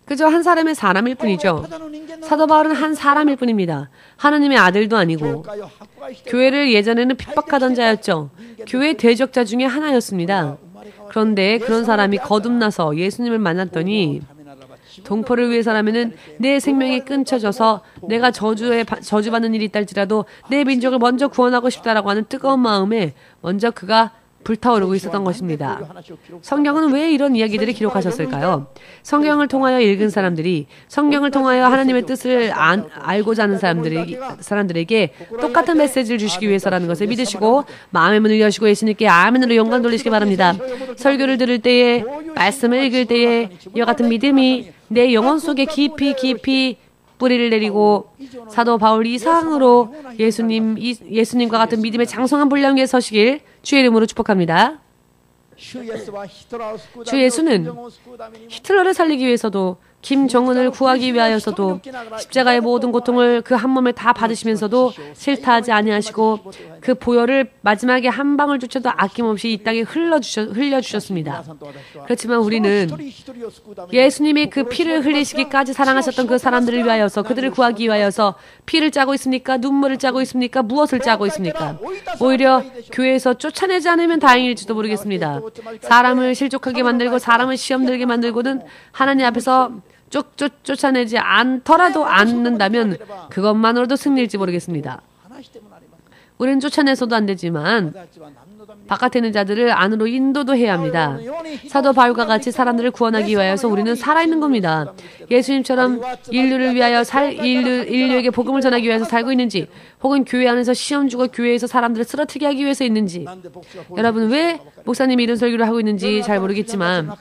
그저 한 사람의 사람일 뿐이죠. 사도 바울은 한 사람일 뿐입니다. 하나님의 아들도 아니고 교회를 예전에는 핍박하던 자였죠. 교회 대적자 중에 하나였습니다. 그런데 그런 사람이 거듭나서 예수님을 만났더니 동포를 위해서라면은 내 생명이 끊쳐져서 내가 저주받는 일이 있달지라도 내 민족을 먼저 구원하고 싶다라고 하는 뜨거운 마음에 먼저 그가 불타오르고 있었던 것입니다. 성경은 왜 이런 이야기들을 기록하셨을까요? 성경을 통하여 읽은 사람들이 성경을 통하여 하나님의 뜻을 알고자 하는 사람들에게 똑같은 메시지를 주시기 위해서라는 것을 믿으시고 마음의 문을 여시고 예수님께 아멘으로 영광 돌리시기 바랍니다. 설교를 들을 때에 말씀을 읽을 때에 이와 같은 믿음이 내 영혼 속에 깊이 뿌리를 내리고 사도 바울 이상으로 예수님과 같은 믿음의 장성한 분량 위에 서시길 주의 이름으로 축복합니다. 주 예수는 히틀러를 살리기 위해서도 김정은을 구하기 위하여서도 십자가의 모든 고통을 그 한 몸에 다 받으시면서도 싫다 하지 아니하시고 그 보혈을 마지막에 한 방울조차도 아낌없이 이 땅에 흘려주셨습니다. 그렇지만 우리는 예수님이 그 피를 흘리시기까지 사랑하셨던 그 사람들을 위하여서 그들을 구하기 위하여서 피를 짜고 있습니까? 눈물을 짜고 있습니까? 무엇을 짜고 있습니까? 오히려 교회에서 쫓아내지 않으면 다행일지도 모르겠습니다. 사람을 실족하게 만들고 사람을 시험 들게 만들고는 하나님 앞에서 쫓아내지 않는다면 그것만으로도 승리일지 모르겠습니다. 우리는 쫓아내서도 안 되지만 바깥에 있는 자들을 안으로 인도도 해야 합니다. 사도 바울과 같이 사람들을 구원하기 위하여서 우리는 살아있는 겁니다. 예수님처럼 인류를 위하여 인류에게 복음을 전하기 위해서 살고 있는지 혹은 교회 안에서 시험 주고 교회에서 사람들을 쓰러뜨리게 하기 위해서 있는지 여러분 왜 목사님이 이런 설교를 하고 있는지 잘 모르겠지만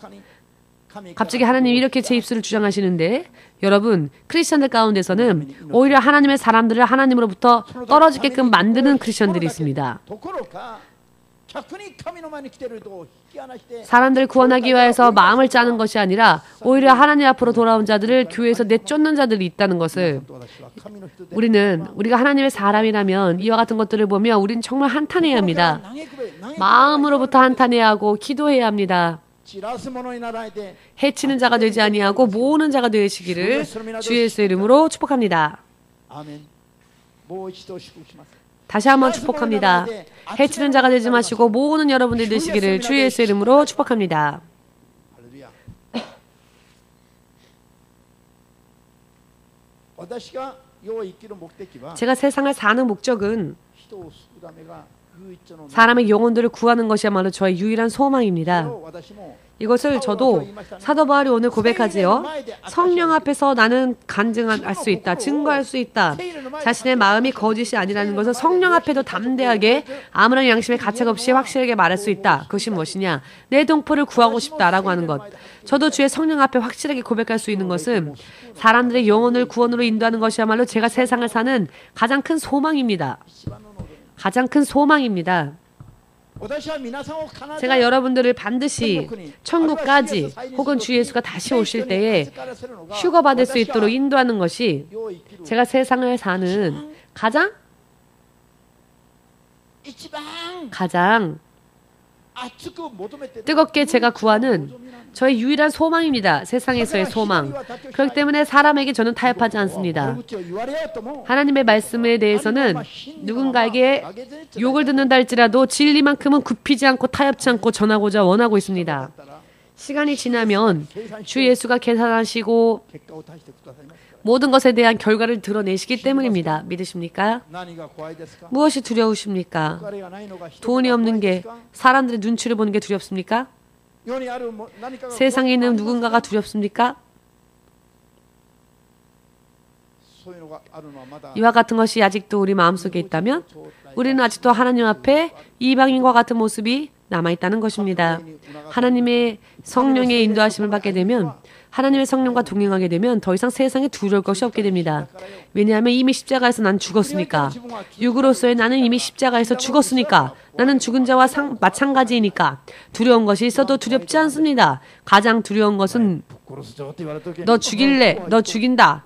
갑자기 하나님이 이렇게 제 입술을 주장하시는데 여러분 크리스천들 가운데서는 오히려 하나님의 사람들을 하나님으로부터 떨어지게끔 만드는 크리스천들이 있습니다. 사람들을 구원하기 위해서 마음을 짜는 것이 아니라 오히려 하나님 앞으로 돌아온 자들을 교회에서 내쫓는 자들이 있다는 것을 우리가 하나님의 사람이라면 이와 같은 것들을 보면 우리는 정말 한탄해야 합니다. 마음으로부터 한탄해야 하고 기도해야 합니다. 해치는 자가 되지 아니하고 모으는 자가 되시기를 주 예수의 이름으로 축복합니다. 다시 한번 축복합니다. 해치는 자가 되지 마시고 모으는 여러분들이 되시기를 주 예수의 이름으로 축복합니다. 제가 세상을 사는 목적은 사람의 영혼들을 구하는 것이야말로 저의 유일한 소망입니다. 이것을 저도 사도 바울이 오늘 고백하지요. 성령 앞에서 나는 간증할 수 있다. 증거할 수 있다. 자신의 마음이 거짓이 아니라는 것을 성령 앞에도 담대하게 아무런 양심의 가책 없이 확실하게 말할 수 있다. 그것이 무엇이냐? 내 동포를 구하고 싶다라고 하는 것. 저도 주의 성령 앞에 확실하게 고백할 수 있는 것은 사람들의 영혼을 구원으로 인도하는 것이야말로 제가 세상을 사는 가장 큰 소망입니다. 가장 큰 소망입니다. 제가 여러분들을 반드시 천국까지 혹은 주 예수가 다시 오실 때에 휴거받을 수 있도록 인도하는 것이 제가 세상을 사는 가장 뜨겁게 제가 구하는 저의 유일한 소망입니다. 세상에서의 소망. 그렇기 때문에 사람에게 저는 타협하지 않습니다. 하나님의 말씀에 대해서는 누군가에게 욕을 듣는다 할지라도 진리만큼은 굽히지 않고 타협치 않고 전하고자 원하고 있습니다. 시간이 지나면 주 예수가 계산하시고 모든 것에 대한 결과를 드러내시기 때문입니다. 믿으십니까? 무엇이 두려우십니까? 돈이 없는 게 사람들의 눈치를 보는 게 두렵습니까? 세상에 있는 누군가가 두렵습니까? 이와 같은 것이 아직도 우리 마음속에 있다면 우리는 아직도 하나님 앞에 이방인과 같은 모습이 남아있다는 것입니다. 하나님의 성령의 인도하심을 받게 되면 하나님의 성령과 동행하게 되면 더 이상 세상에 두려울 것이 없게 됩니다. 왜냐하면 이미 십자가에서 난 죽었으니까. 육으로서의 나는 이미 십자가에서 죽었으니까. 나는 죽은 자와 마찬가지이니까. 두려운 것이 있어도 두렵지 않습니다. 가장 두려운 것은 너 죽일래, 너 죽인다.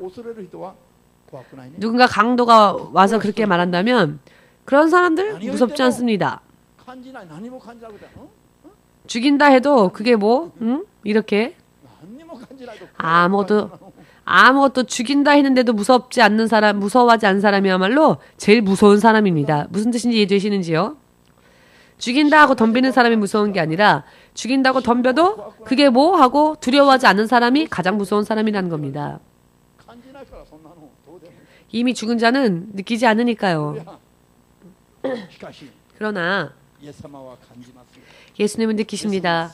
누군가 강도가 와서 그렇게 말한다면 그런 사람들 무섭지 않습니다. 죽인다 해도 그게 뭐 이렇게 아무것도 죽인다 했는데도 무서워하지 않는 사람이야말로 제일 무서운 사람입니다. 무슨 뜻인지 이해되시는지요? 죽인다 하고 덤비는 사람이 무서운 게 아니라 죽인다고 덤벼도 그게 뭐 하고 두려워하지 않는 사람이 가장 무서운 사람이라는 겁니다. 이미 죽은 자는 느끼지 않으니까요. 그러나 예수님은 느끼십니다.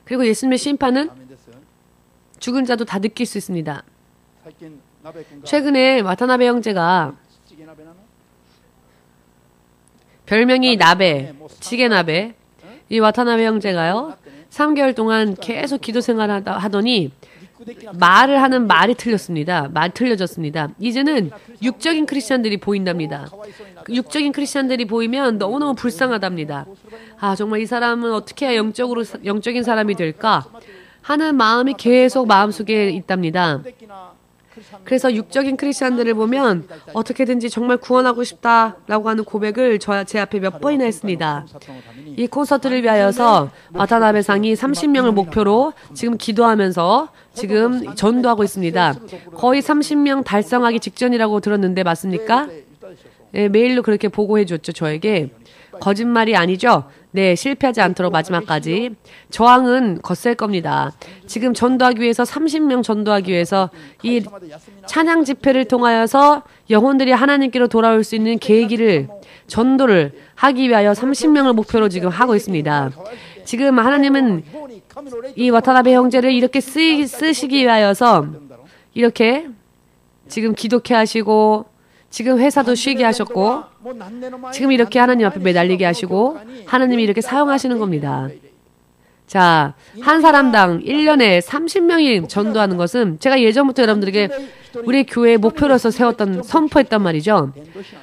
그리고 예수님의 심판은 죽은 자도 다 느낄 수 있습니다. 최근에 와타나베 형제가 별명이 나베, 지게나베, 이 와타나베 형제가요 3개월 동안 계속 기도 생활을 하더니 말을 하는 말이 틀렸습니다. 말 틀려졌습니다. 이제는 육적인 크리스찬들이 보인답니다. 육적인 크리스찬들이 보이면 너무너무 불쌍하답니다. 아, 정말 이 사람은 어떻게 해야 영적인 사람이 될까 하는 마음이 계속 마음속에 있답니다. 그래서 육적인 크리스찬들을 보면 어떻게든지 정말 구원하고 싶다라고 하는 고백을 제 앞에 몇 번이나 했습니다. 이 콘서트를 위하여서 와타나베 상이 30명을 목표로 지금 기도하면서 지금 전도하고 있습니다. 거의 30명 달성하기 직전이라고 들었는데 맞습니까? 네, 메일로 그렇게 보고해 줬죠, 저에게. 거짓말이 아니죠? 네, 실패하지 않도록 마지막까지. 저항은 거셀 겁니다. 지금 전도하기 위해서 30명 전도하기 위해서 이 찬양 집회를 통하여서 영혼들이 하나님께로 돌아올 수 있는 계기를 전도를 하기 위하여 30명을 목표로 지금 하고 있습니다. 지금 하나님은 이 와타나베 형제를 이렇게 쓰시기 위하여서 이렇게 지금 기독해 하시고 지금 회사도 쉬게 하셨고 지금 이렇게 하나님 앞에 매달리게 하시고 하나님이 이렇게 사용하시는 겁니다. 자, 한 사람당 1년에 30명이 전도하는 것은 제가 예전부터 여러분들에게 우리 교회의 목표로서 선포했단 말이죠.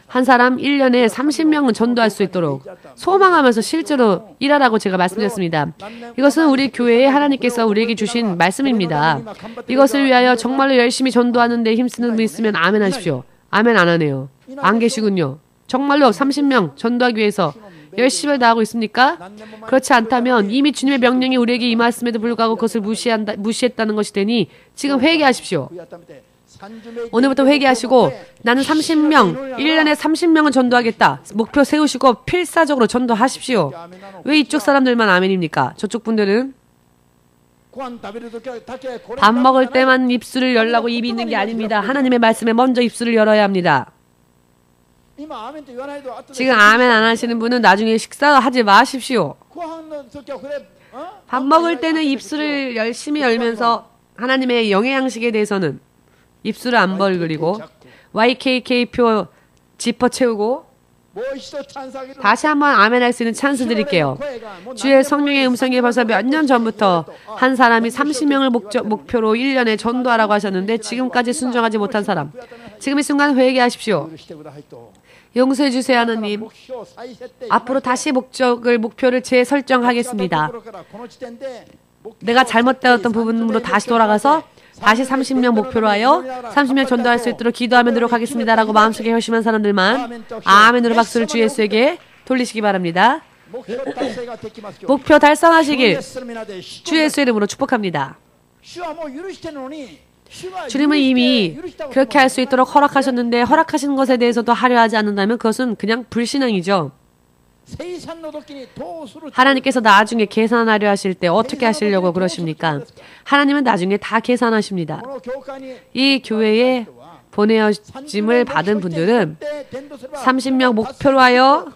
한 사람 1년에 30명은 전도할 수 있도록 소망하면서 실제로 일하라고 제가 말씀드렸습니다. 이것은 우리 교회에 하나님께서 우리에게 주신 말씀입니다. 이것을 위하여 정말로 열심히 전도하는 데 힘쓰는 분 있으면 아멘 하십시오. 아멘 안 하네요. 안 계시군요. 정말로 30명 전도하기 위해서 열심히 다하고 있습니까? 그렇지 않다면 이미 주님의 명령이 우리에게 임하였음에도 불구하고 그것을 무시했다는 것이 되니 지금 회개하십시오. 오늘부터 회개하시고 나는 30명, 1년에 30명은 전도하겠다. 목표 세우시고 필사적으로 전도하십시오. 왜 이쪽 사람들만 아멘입니까? 저쪽 분들은 밥 먹을 때만 입술을 열라고 입이 있는 게 아닙니다. 하나님의 말씀에 먼저 입술을 열어야 합니다. 지금 아멘 안 하시는 분은 나중에 식사하지 마십시오. 밥 먹을 때는 입술을 열심히 열면서 하나님의 영의 양식에 대해서는 입술을 안 벌리고 YKK표 지퍼 채우고 다시 한번 아멘 할 수 있는 찬스 드릴게요. 주의 성령의 음성이 벌써 몇 년 전부터 한 사람이 30명을 목표로 1년에 전도하라고 하셨는데 지금까지 순종하지 못한 사람. 지금 이 순간 회개하십시오. 용서해 주세요, 하나님. 앞으로 다시 목표를 재설정하겠습니다. 내가 잘못되었던 부분으로 다시 돌아가서 다시 30명 목표로 하여 30명 전도할 수 있도록 기도하며 노력하겠습니다라고 마음속에 결심한 사람들만 아멘으로 박수를 주 예수에게 돌리시기 바랍니다. 목표 달성하시길 주 예수의 이름으로 축복합니다. 주님은 이미 그렇게 할 수 있도록 허락하셨는데 허락하신 것에 대해서도 하려 하지 않는다면 그것은 그냥 불신앙이죠. 하나님께서 나중에 계산하려 하실 때 어떻게 하시려고 그러십니까? 하나님은 나중에 다 계산하십니다. 이 교회에 보내어짐을 받은 분들은 30명 목표로 하여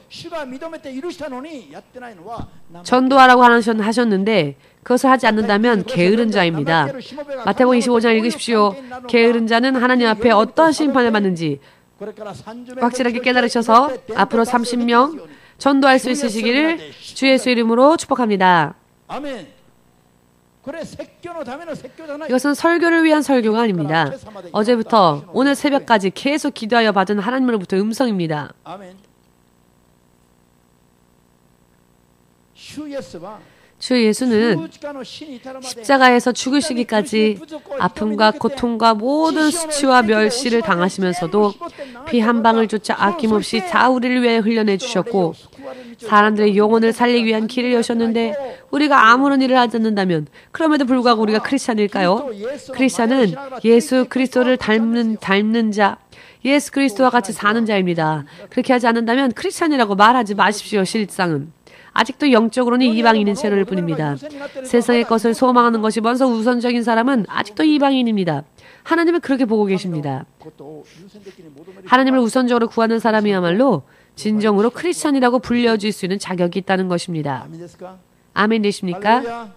전도하라고 하셨는데 그것을 하지 않는다면 게으른 자입니다. 마태복음 25장 읽으십시오. 게으른 자는 하나님 앞에 어떤 심판을 받는지 확실하게 깨달으셔서 앞으로 30명 전도할 수 있으시기를 주 예수 이름으로 축복합니다. 이것은 설교를 위한 설교가 아닙니다. 어제부터 오늘 새벽까지 계속 기도하여 받은 하나님으로부터 음성입니다. 주 예수는 십자가에서 죽으시기까지 아픔과 고통과 모든 수치와 멸시를 당하시면서도 피 한 방울 조차 아낌없이 다 우리를 위해 흘려내 주셨고 사람들의 영혼을 살리기 위한 길을 여셨는데 우리가 아무런 일을 하지 않는다면 그럼에도 불구하고 우리가 크리스찬일까요? 크리스찬은 예수 그리스도를 닮는 자, 예수 그리스도와 같이 사는 자입니다. 그렇게 하지 않는다면 크리스찬이라고 말하지 마십시오. 실상은. 아직도 영적으로는 이방인인 채로일 뿐입니다. 세상의 것을 소망하는 것이 먼저 우선적인 사람은 아직도 이방인입니다. 하나님은 그렇게 보고 계십니다. 하나님을 우선적으로 구하는 사람이야말로 진정으로 크리스찬이라고 불려질 수 있는 자격이 있다는 것입니다. 아멘 되십니까?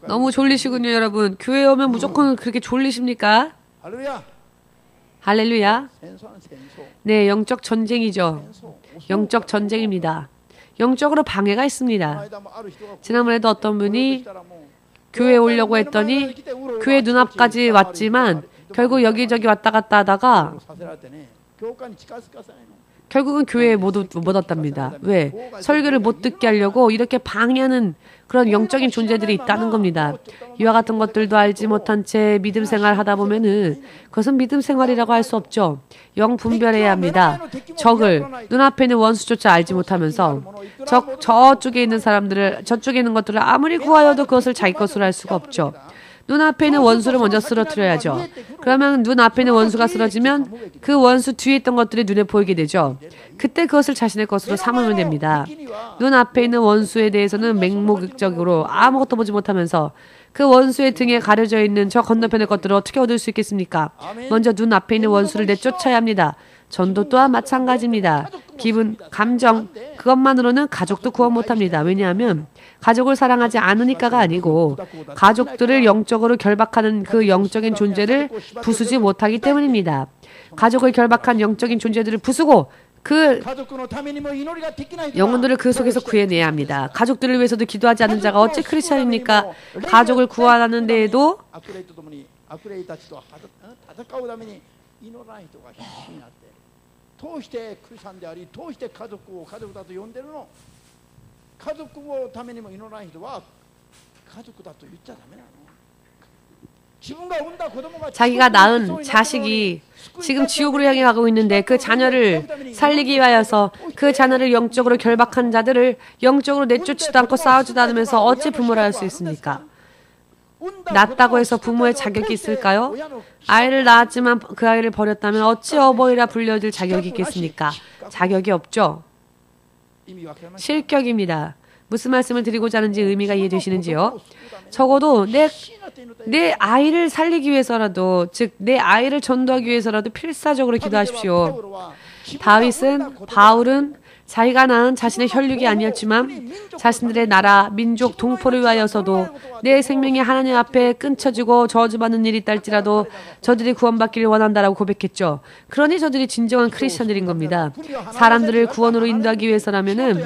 너무 졸리시군요, 여러분. 교회 오면 무조건 그렇게 졸리십니까? 할렐루야. 네, 영적 전쟁이죠. 영적 전쟁입니다. 영적으로 방해가 있습니다. 지난번에도 어떤 분이 교회에 오려고 했더니 교회 눈앞까지 왔지만 결국 여기저기 왔다 갔다 하다가 결국은 교회에 못 왔답니다. 왜? 설교를 못 듣게 하려고 이렇게 방해하는 그런 영적인 존재들이 있다는 겁니다. 이와 같은 것들도 알지 못한 채 믿음 생활을 하다 보면은 그것은 믿음 생활이라고 할 수 없죠. 영 분별해야 합니다. 적을 눈앞에 있는 원수조차 알지 못하면서 저쪽에 있는 사람들을 저쪽에 있는 것들을 아무리 구하여도 그것을 자기 것으로 할 수가 없죠. 눈앞에 있는 원수를 먼저 쓰러뜨려야죠. 그러면 눈앞에 있는 원수가 쓰러지면 그 원수 뒤에 있던 것들이 눈에 보이게 되죠. 그때 그것을 자신의 것으로 삼으면 됩니다. 눈앞에 있는 원수에 대해서는 맹목적으로 아무것도 보지 못하면서 그 원수의 등에 가려져 있는 저 건너편의 것들을 어떻게 얻을 수 있겠습니까? 먼저 눈앞에 있는 원수를 내쫓아야 합니다. 전도 또한 마찬가지입니다. 기분, 감정, 그것만으로는 가족도 구원 못합니다. 왜냐하면 가족을 사랑하지 않으니까가 아니고 가족들을 영적으로 결박하는 그 영적인 존재를 부수지 못하기 때문입니다. 가족을 결박한 영적인 존재들을 부수고 그 영혼들을 그 속에서 구해내야 합니다. 가족들을 위해서도 기도하지 않는 자가 어찌 크리스찬입니까? 가족을 구하는 데에도 자기가 낳은 자식이 지금 지옥으로 향해 가고 있는데 그 자녀를 살리기 위하여서 그 자녀를 영적으로 결박한 자들을 영적으로 내쫓지도 않고 싸우지도 않으면서 어찌 부모를 할 수 있습니까? 낳았다고 해서 부모의 자격이 있을까요? 아이를 낳았지만 그 아이를 버렸다면 어찌 어버이라 불려질 자격이 있겠습니까? 자격이 없죠. 실격입니다. 무슨 말씀을 드리고자 하는지 의미가 이해되시는지요? 적어도 내 아이를 살리기 위해서라도, 즉 내 아이를 전도하기 위해서라도 필사적으로 기도하십시오. 바울은 자기가 낳은 자신의 혈육이 아니었지만 자신들의 나라, 민족, 동포를 위하여서도 내 생명이 하나님 앞에 끊쳐지고 저주받는 일이 있달지라도 저들이 구원받기를 원한다라고 고백했죠. 그러니 저들이 진정한 크리스천들인 겁니다. 사람들을 구원으로 인도하기 위해서라면은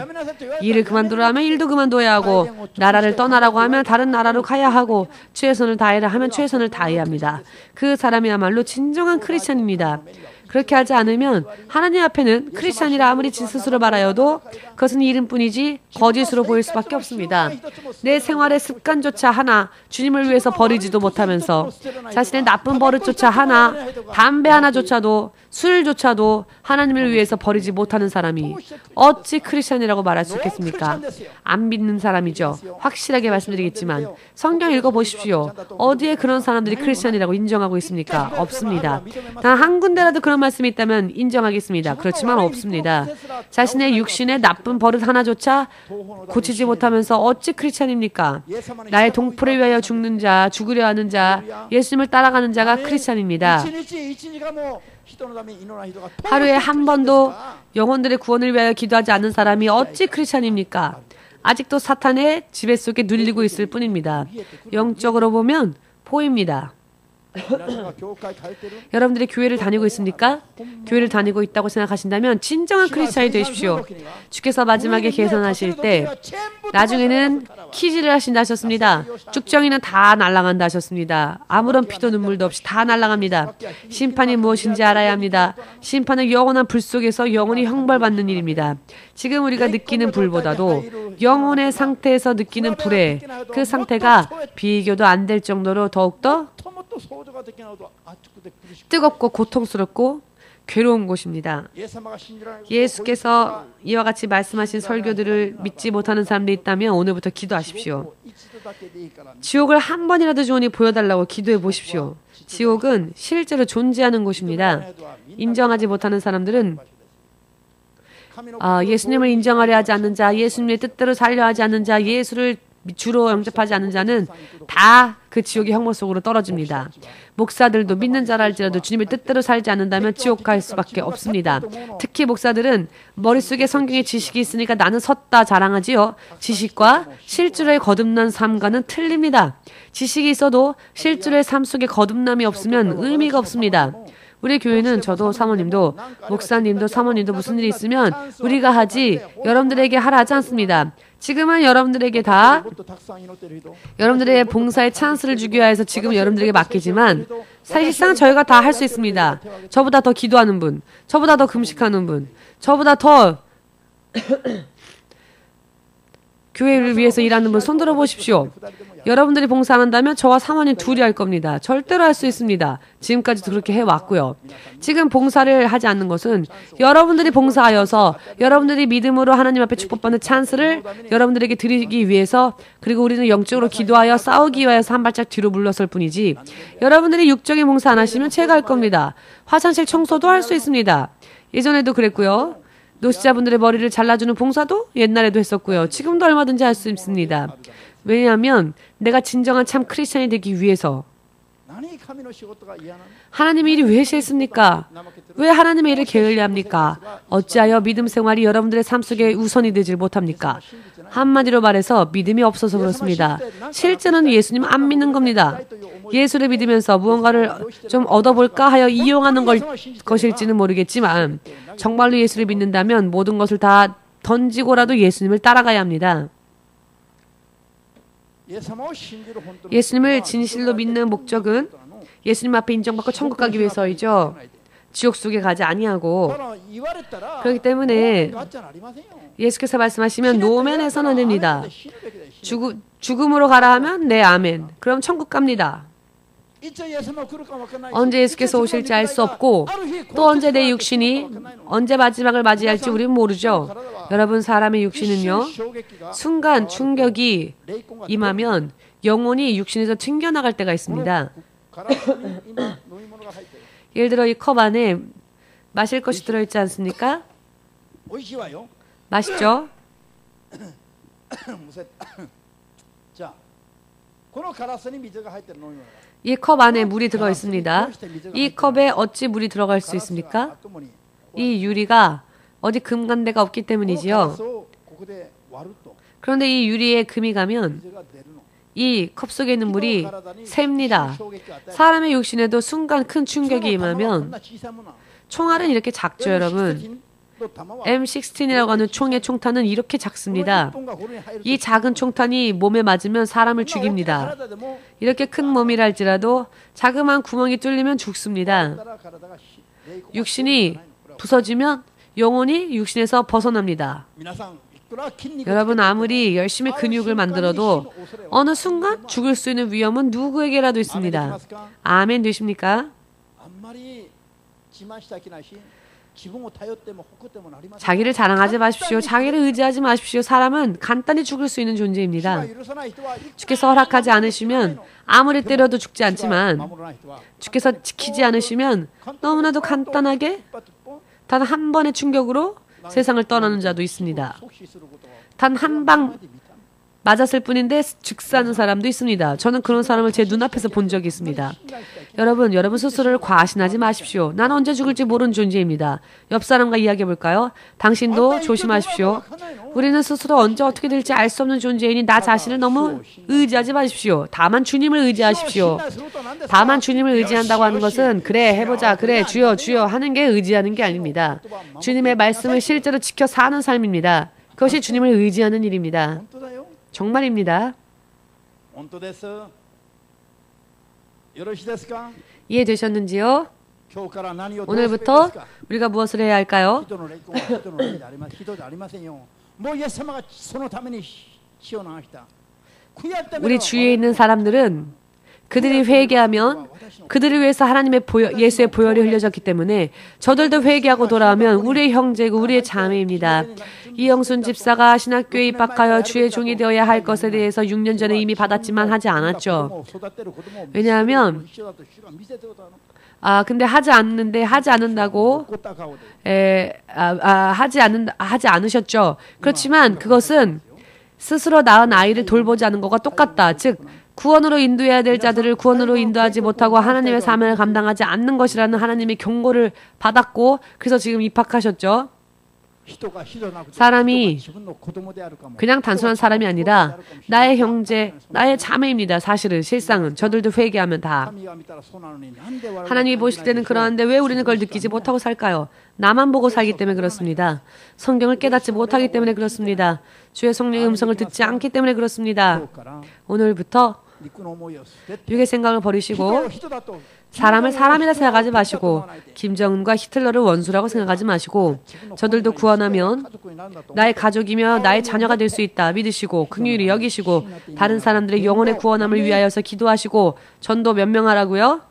일을 그만두라 하면 일도 그만둬야 하고 나라를 떠나라고 하면 다른 나라로 가야 하고 최선을 다해라 하면 최선을 다해야 합니다. 그 사람이야말로 진정한 크리스천입니다. 그렇게 하지 않으면 하나님 앞에는 크리스찬이라 아무리 지 스스로 말하여도 그것은 이름뿐이지 거짓으로 보일 수밖에 없습니다. 내 생활의 습관조차 하나 주님을 위해서 버리지도 못하면서 자신의 나쁜 버릇조차 하나, 담배 하나조차도, 술조차도 하나님을 위해서 버리지 못하는 사람이 어찌 크리스찬이라고 말할 수 있겠습니까? 안 믿는 사람이죠. 확실하게 말씀드리겠지만 성경 읽어보십시오. 어디에 그런 사람들이 크리스찬이라고 인정하고 있습니까? 없습니다. 단 한 군데라도 그런 말씀이 있다면 인정하겠습니다. 그렇지만 없습니다. 자신의 육신의 나쁜 버릇 하나조차 고치지 못하면서 어찌 크리스찬입니까? 나의 동포를 위하여 죽는 자, 죽으려 하는 자, 예수님을 따라가는 자가 크리스찬입니다. 하루에 한 번도 영혼들의 구원을 위하여 기도하지 않는 사람이 어찌 크리스찬입니까? 아직도 사탄의 지배 속에 눌리고 있을 뿐입니다. 영적으로 보면 보입니다. 여러분들이 교회를 다니고 있습니까? 교회를 다니고 있다고 생각하신다면 진정한 크리스찬이 되십시오. 주께서 마지막에 계산하실 때 나중에는 키지를 하신다 하셨습니다. 쭉정이는 다 날아간다 하셨습니다. 아무런 피도 눈물도 없이 다 날아갑니다. 심판이 무엇인지 알아야 합니다. 심판은 영원한 불 속에서 영원히 형벌받는 일입니다. 지금 우리가 느끼는 불보다도 영혼의 상태에서 느끼는 불의 그 상태가 비교도 안 될 정도로 더욱더 뜨겁고 고통스럽고 괴로운 곳입니다. 예수께서 이와 같이 말씀하신 설교들을 믿지 못하는 사람들이 있다면 오늘부터 기도하십시오. 지옥을 한 번이라도 주원이 보여달라고 기도해 보십시오. 지옥은 실제로 존재하는 곳입니다. 인정하지 못하는 사람들은 예수님을 인정하려 하지 않는 자, 예수님의 뜻대로 살려 하지 않는 자, 예수를 주로 영접하지 않는 자는 다 그 지옥의 형벌 속으로 떨어집니다. 목사들도 믿는 자라 할지라도 주님의 뜻대로 살지 않는다면 지옥 갈 수밖에 없습니다. 특히 목사들은 머릿속에 성경의 지식이 있으니까 나는 섰다 자랑하지요. 지식과 실제로의 거듭난 삶과는 틀립니다. 지식이 있어도 실제로의 삶 속에 거듭남이 없으면 의미가 없습니다. 우리 교회는 저도 사모님도 목사님도 사모님도 무슨 일이 있으면 우리가 하지 여러분들에게 하라 하지 않습니다. 지금은 여러분들에게 다 여러분들의 봉사에 찬스를 주기 위해서 지금 여러분들에게 맡기지만 사실상 저희가 다 할 수 있습니다. 저보다 더 기도하는 분, 저보다 더 금식하는 분, 저보다 더 교회를 위해서 일하는 분 손들어 보십시오. 여러분들이 봉사 안 한다면 저와 사모님 둘이 할 겁니다. 절대로 할 수 있습니다. 지금까지도 그렇게 해왔고요. 지금 봉사를 하지 않는 것은 여러분들이 봉사하여서 여러분들이 믿음으로 하나님 앞에 축복받는 찬스를 여러분들에게 드리기 위해서 그리고 우리는 영적으로 기도하여 싸우기 위해서 한 발짝 뒤로 물러설 뿐이지 여러분들이 육적인 봉사 안 하시면 제가 할 겁니다. 화장실 청소도 할 수 있습니다. 예전에도 그랬고요. 노숙자분들의 머리를 잘라주는 봉사도 옛날에도 했었고요. 지금도 얼마든지 할 수 있습니다. 왜냐하면 내가 진정한 참 크리스찬이 되기 위해서 하나님의 일이 왜 싫습니까? 왜 하나님의 일을 게을리 합니까? 어찌하여 믿음 생활이 여러분들의 삶 속에 우선이 되질 못합니까? 한마디로 말해서 믿음이 없어서 그렇습니다. 실제는 예수님 안 믿는 겁니다. 예수를 믿으면서 무언가를 좀 얻어볼까 하여 이용하는 것일지는 모르겠지만 정말로 예수를 믿는다면 모든 것을 다 던지고라도 예수님을 따라가야 합니다. 예수님을 진실로 믿는 목적은 예수님 앞에 인정받고 천국 가기 위해서이죠. 지옥 속에 가지 아니하고 그렇기 때문에 예수께서 말씀하시면 노면해서는 안 됩니다. 죽음으로 가라 하면 네 아멘. 그럼 천국 갑니다. 언제 예수께서 오실지 알 수 없고 또 언제 내 육신이 언제 마지막을 맞이할지 우리는 모르죠. 여러분 사람의 육신은요. 순간 충격이 임하면 영혼이 육신에서 튕겨나갈 때가 있습니다. 예를 들어 이 컵 안에 마실 것이 들어있지 않습니까? 맛있죠? 이 컵 안에 물이 들어 있습니다. 이 컵에 어찌 물이 들어갈 수 있습니까? 이 유리가 어디 금 간 데가 없기 때문이지요. 그런데 이 유리에 금이 가면 이 컵 속에 있는 물이 셉니다. 사람의 육신에도 순간 큰 충격이 임하면 총알은 이렇게 작죠, 여러분. M16이라고 하는 총의 총탄은 이렇게 작습니다. 이 작은 총탄이 몸에 맞으면 사람을 죽입니다. 이렇게 큰 몸이라 할지라도 자그마한 구멍이 뚫리면 죽습니다. 육신이 부서지면 영혼이 육신에서 벗어납니다. 여러분 아무리 열심히 근육을 만들어도 어느 순간 죽을 수 있는 위험은 누구에게라도 있습니다. 아멘 되십니까? 자기를 자랑하지 마십시오. 자기를 의지하지 마십시오. 사람은 간단히 죽을 수 있는 존재입니다. 주께서 허락하지 않으시면 아무리 때려도 죽지 않지만 주께서 지키지 않으시면 너무나도 간단하게 단 한 번의 충격으로 세상을 떠나는 자도 있습니다. 단 한 방 맞았을 뿐인데 즉사하는 사람도 있습니다. 저는 그런 사람을 제 눈앞에서 본 적이 있습니다. 여러분 스스로를 과신하지 마십시오. 난 언제 죽을지 모르는 존재입니다. 옆 사람과 이야기해볼까요? 당신도 조심하십시오. 우리는 스스로 언제 어떻게 될지 알 수 없는 존재이니 나 자신을 너무 의지하지 마십시오. 다만 주님을 의지하십시오. 다만 주님을 의지한다고 하는 것은 그래 해보자 그래 주여 주여 하는 게 의지하는 게 아닙니다. 주님의 말씀을 실제로 지켜 사는 삶입니다. 그것이 주님을 의지하는 일입니다. 정말입니다. 이해되셨는지요? 오늘부터 우리가 무엇을 해야 할까요? 우리 주위에 있는 사람들은 그들이 회개하면 그들을 위해서 하나님의 예수의 보혈이 흘려졌기 때문에 저들도 회개하고 돌아오면 우리의 형제고 우리의 자매입니다. 이영순 집사가 신학교에 입학하여 주의 종이 되어야 할 것에 대해서 6년 전에 이미 받았지만 하지 않았죠. 왜냐하면 근데 하지 않는다고 하지 않으셨죠. 그렇지만 그것은 스스로 낳은 아이를 돌보지 않은 것과 똑같다. 즉 구원으로 인도해야 될 자들을 구원으로 인도하지 못하고 하나님의 사명을 감당하지 않는 것이라는 하나님의 경고를 받았고 그래서 지금 입학하셨죠. 사람이 그냥 단순한 사람이 아니라 나의 형제, 나의 자매입니다. 사실은 실상은 저들도 회개하면 다. 하나님이 보실 때는 그러한데 왜 우리는 그걸 느끼지 못하고 살까요? 나만 보고 살기 때문에 그렇습니다. 성경을 깨닫지 못하기 때문에 그렇습니다. 주의 성령의 음성을 듣지 않기 때문에 그렇습니다. 오늘부터 육의 생각을 버리시고 사람을 사람이라 생각하지 마시고 김정은과 히틀러를 원수라고 생각하지 마시고 저들도 구원하면 나의 가족이며 나의 자녀가 될 수 있다 믿으시고 긍휼히 여기시고 다른 사람들의 영혼의 구원함을 위하여서 기도하시고 전도 몇 명 하라고요?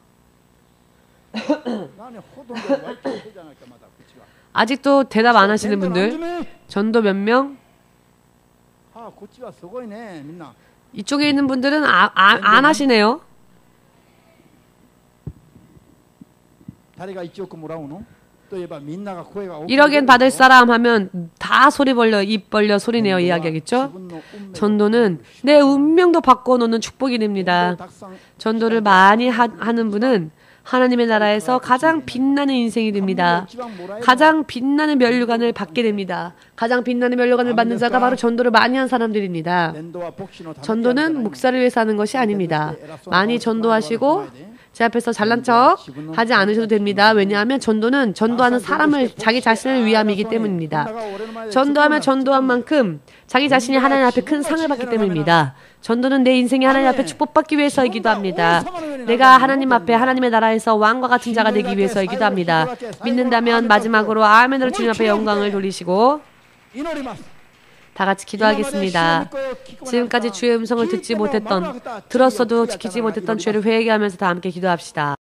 아직도 대답 안 하시는 분들 전도 몇 명? 이쪽에 있는 분들은 안 하시네요. (1억엔) 받을 사람 하면 다 소리 벌려 입 벌려 소리내어 이야기하겠죠. 전도는 내 운명도 바꿔놓는 축복이 됩니다. 전도를 많이 하는 분은 하나님의 나라에서 가장 빛나는 인생이 됩니다. 가장 빛나는 면류관을 받게 됩니다. 가장 빛나는 면류관을 받는 자가 바로 전도를 많이 한 사람들입니다. 전도는 목사를 위해서 하는 것이 아닙니다. 많이 전도하시고 제 앞에서 잘난 척 하지 않으셔도 됩니다. 왜냐하면 전도는 전도하는 사람을 자기 자신을 위함이기 때문입니다. 전도하면 전도한 만큼 자기 자신이 하나님 앞에 큰 상을 받기 때문입니다. 전도는 내 인생이 하나님 앞에 축복받기 위해서이기도 합니다. 내가 하나님 앞에 하나님의 나라에서 왕과 같은 자가 되기 위해서이기도 합니다. 믿는다면 마지막으로 아멘으로 주님 앞에 영광을 돌리시고 다 같이 기도하겠습니다. 지금까지 주의 음성을 듣지 못했던, 들었어도 지키지 못했던 죄를 회개하면서 다 함께 기도합시다.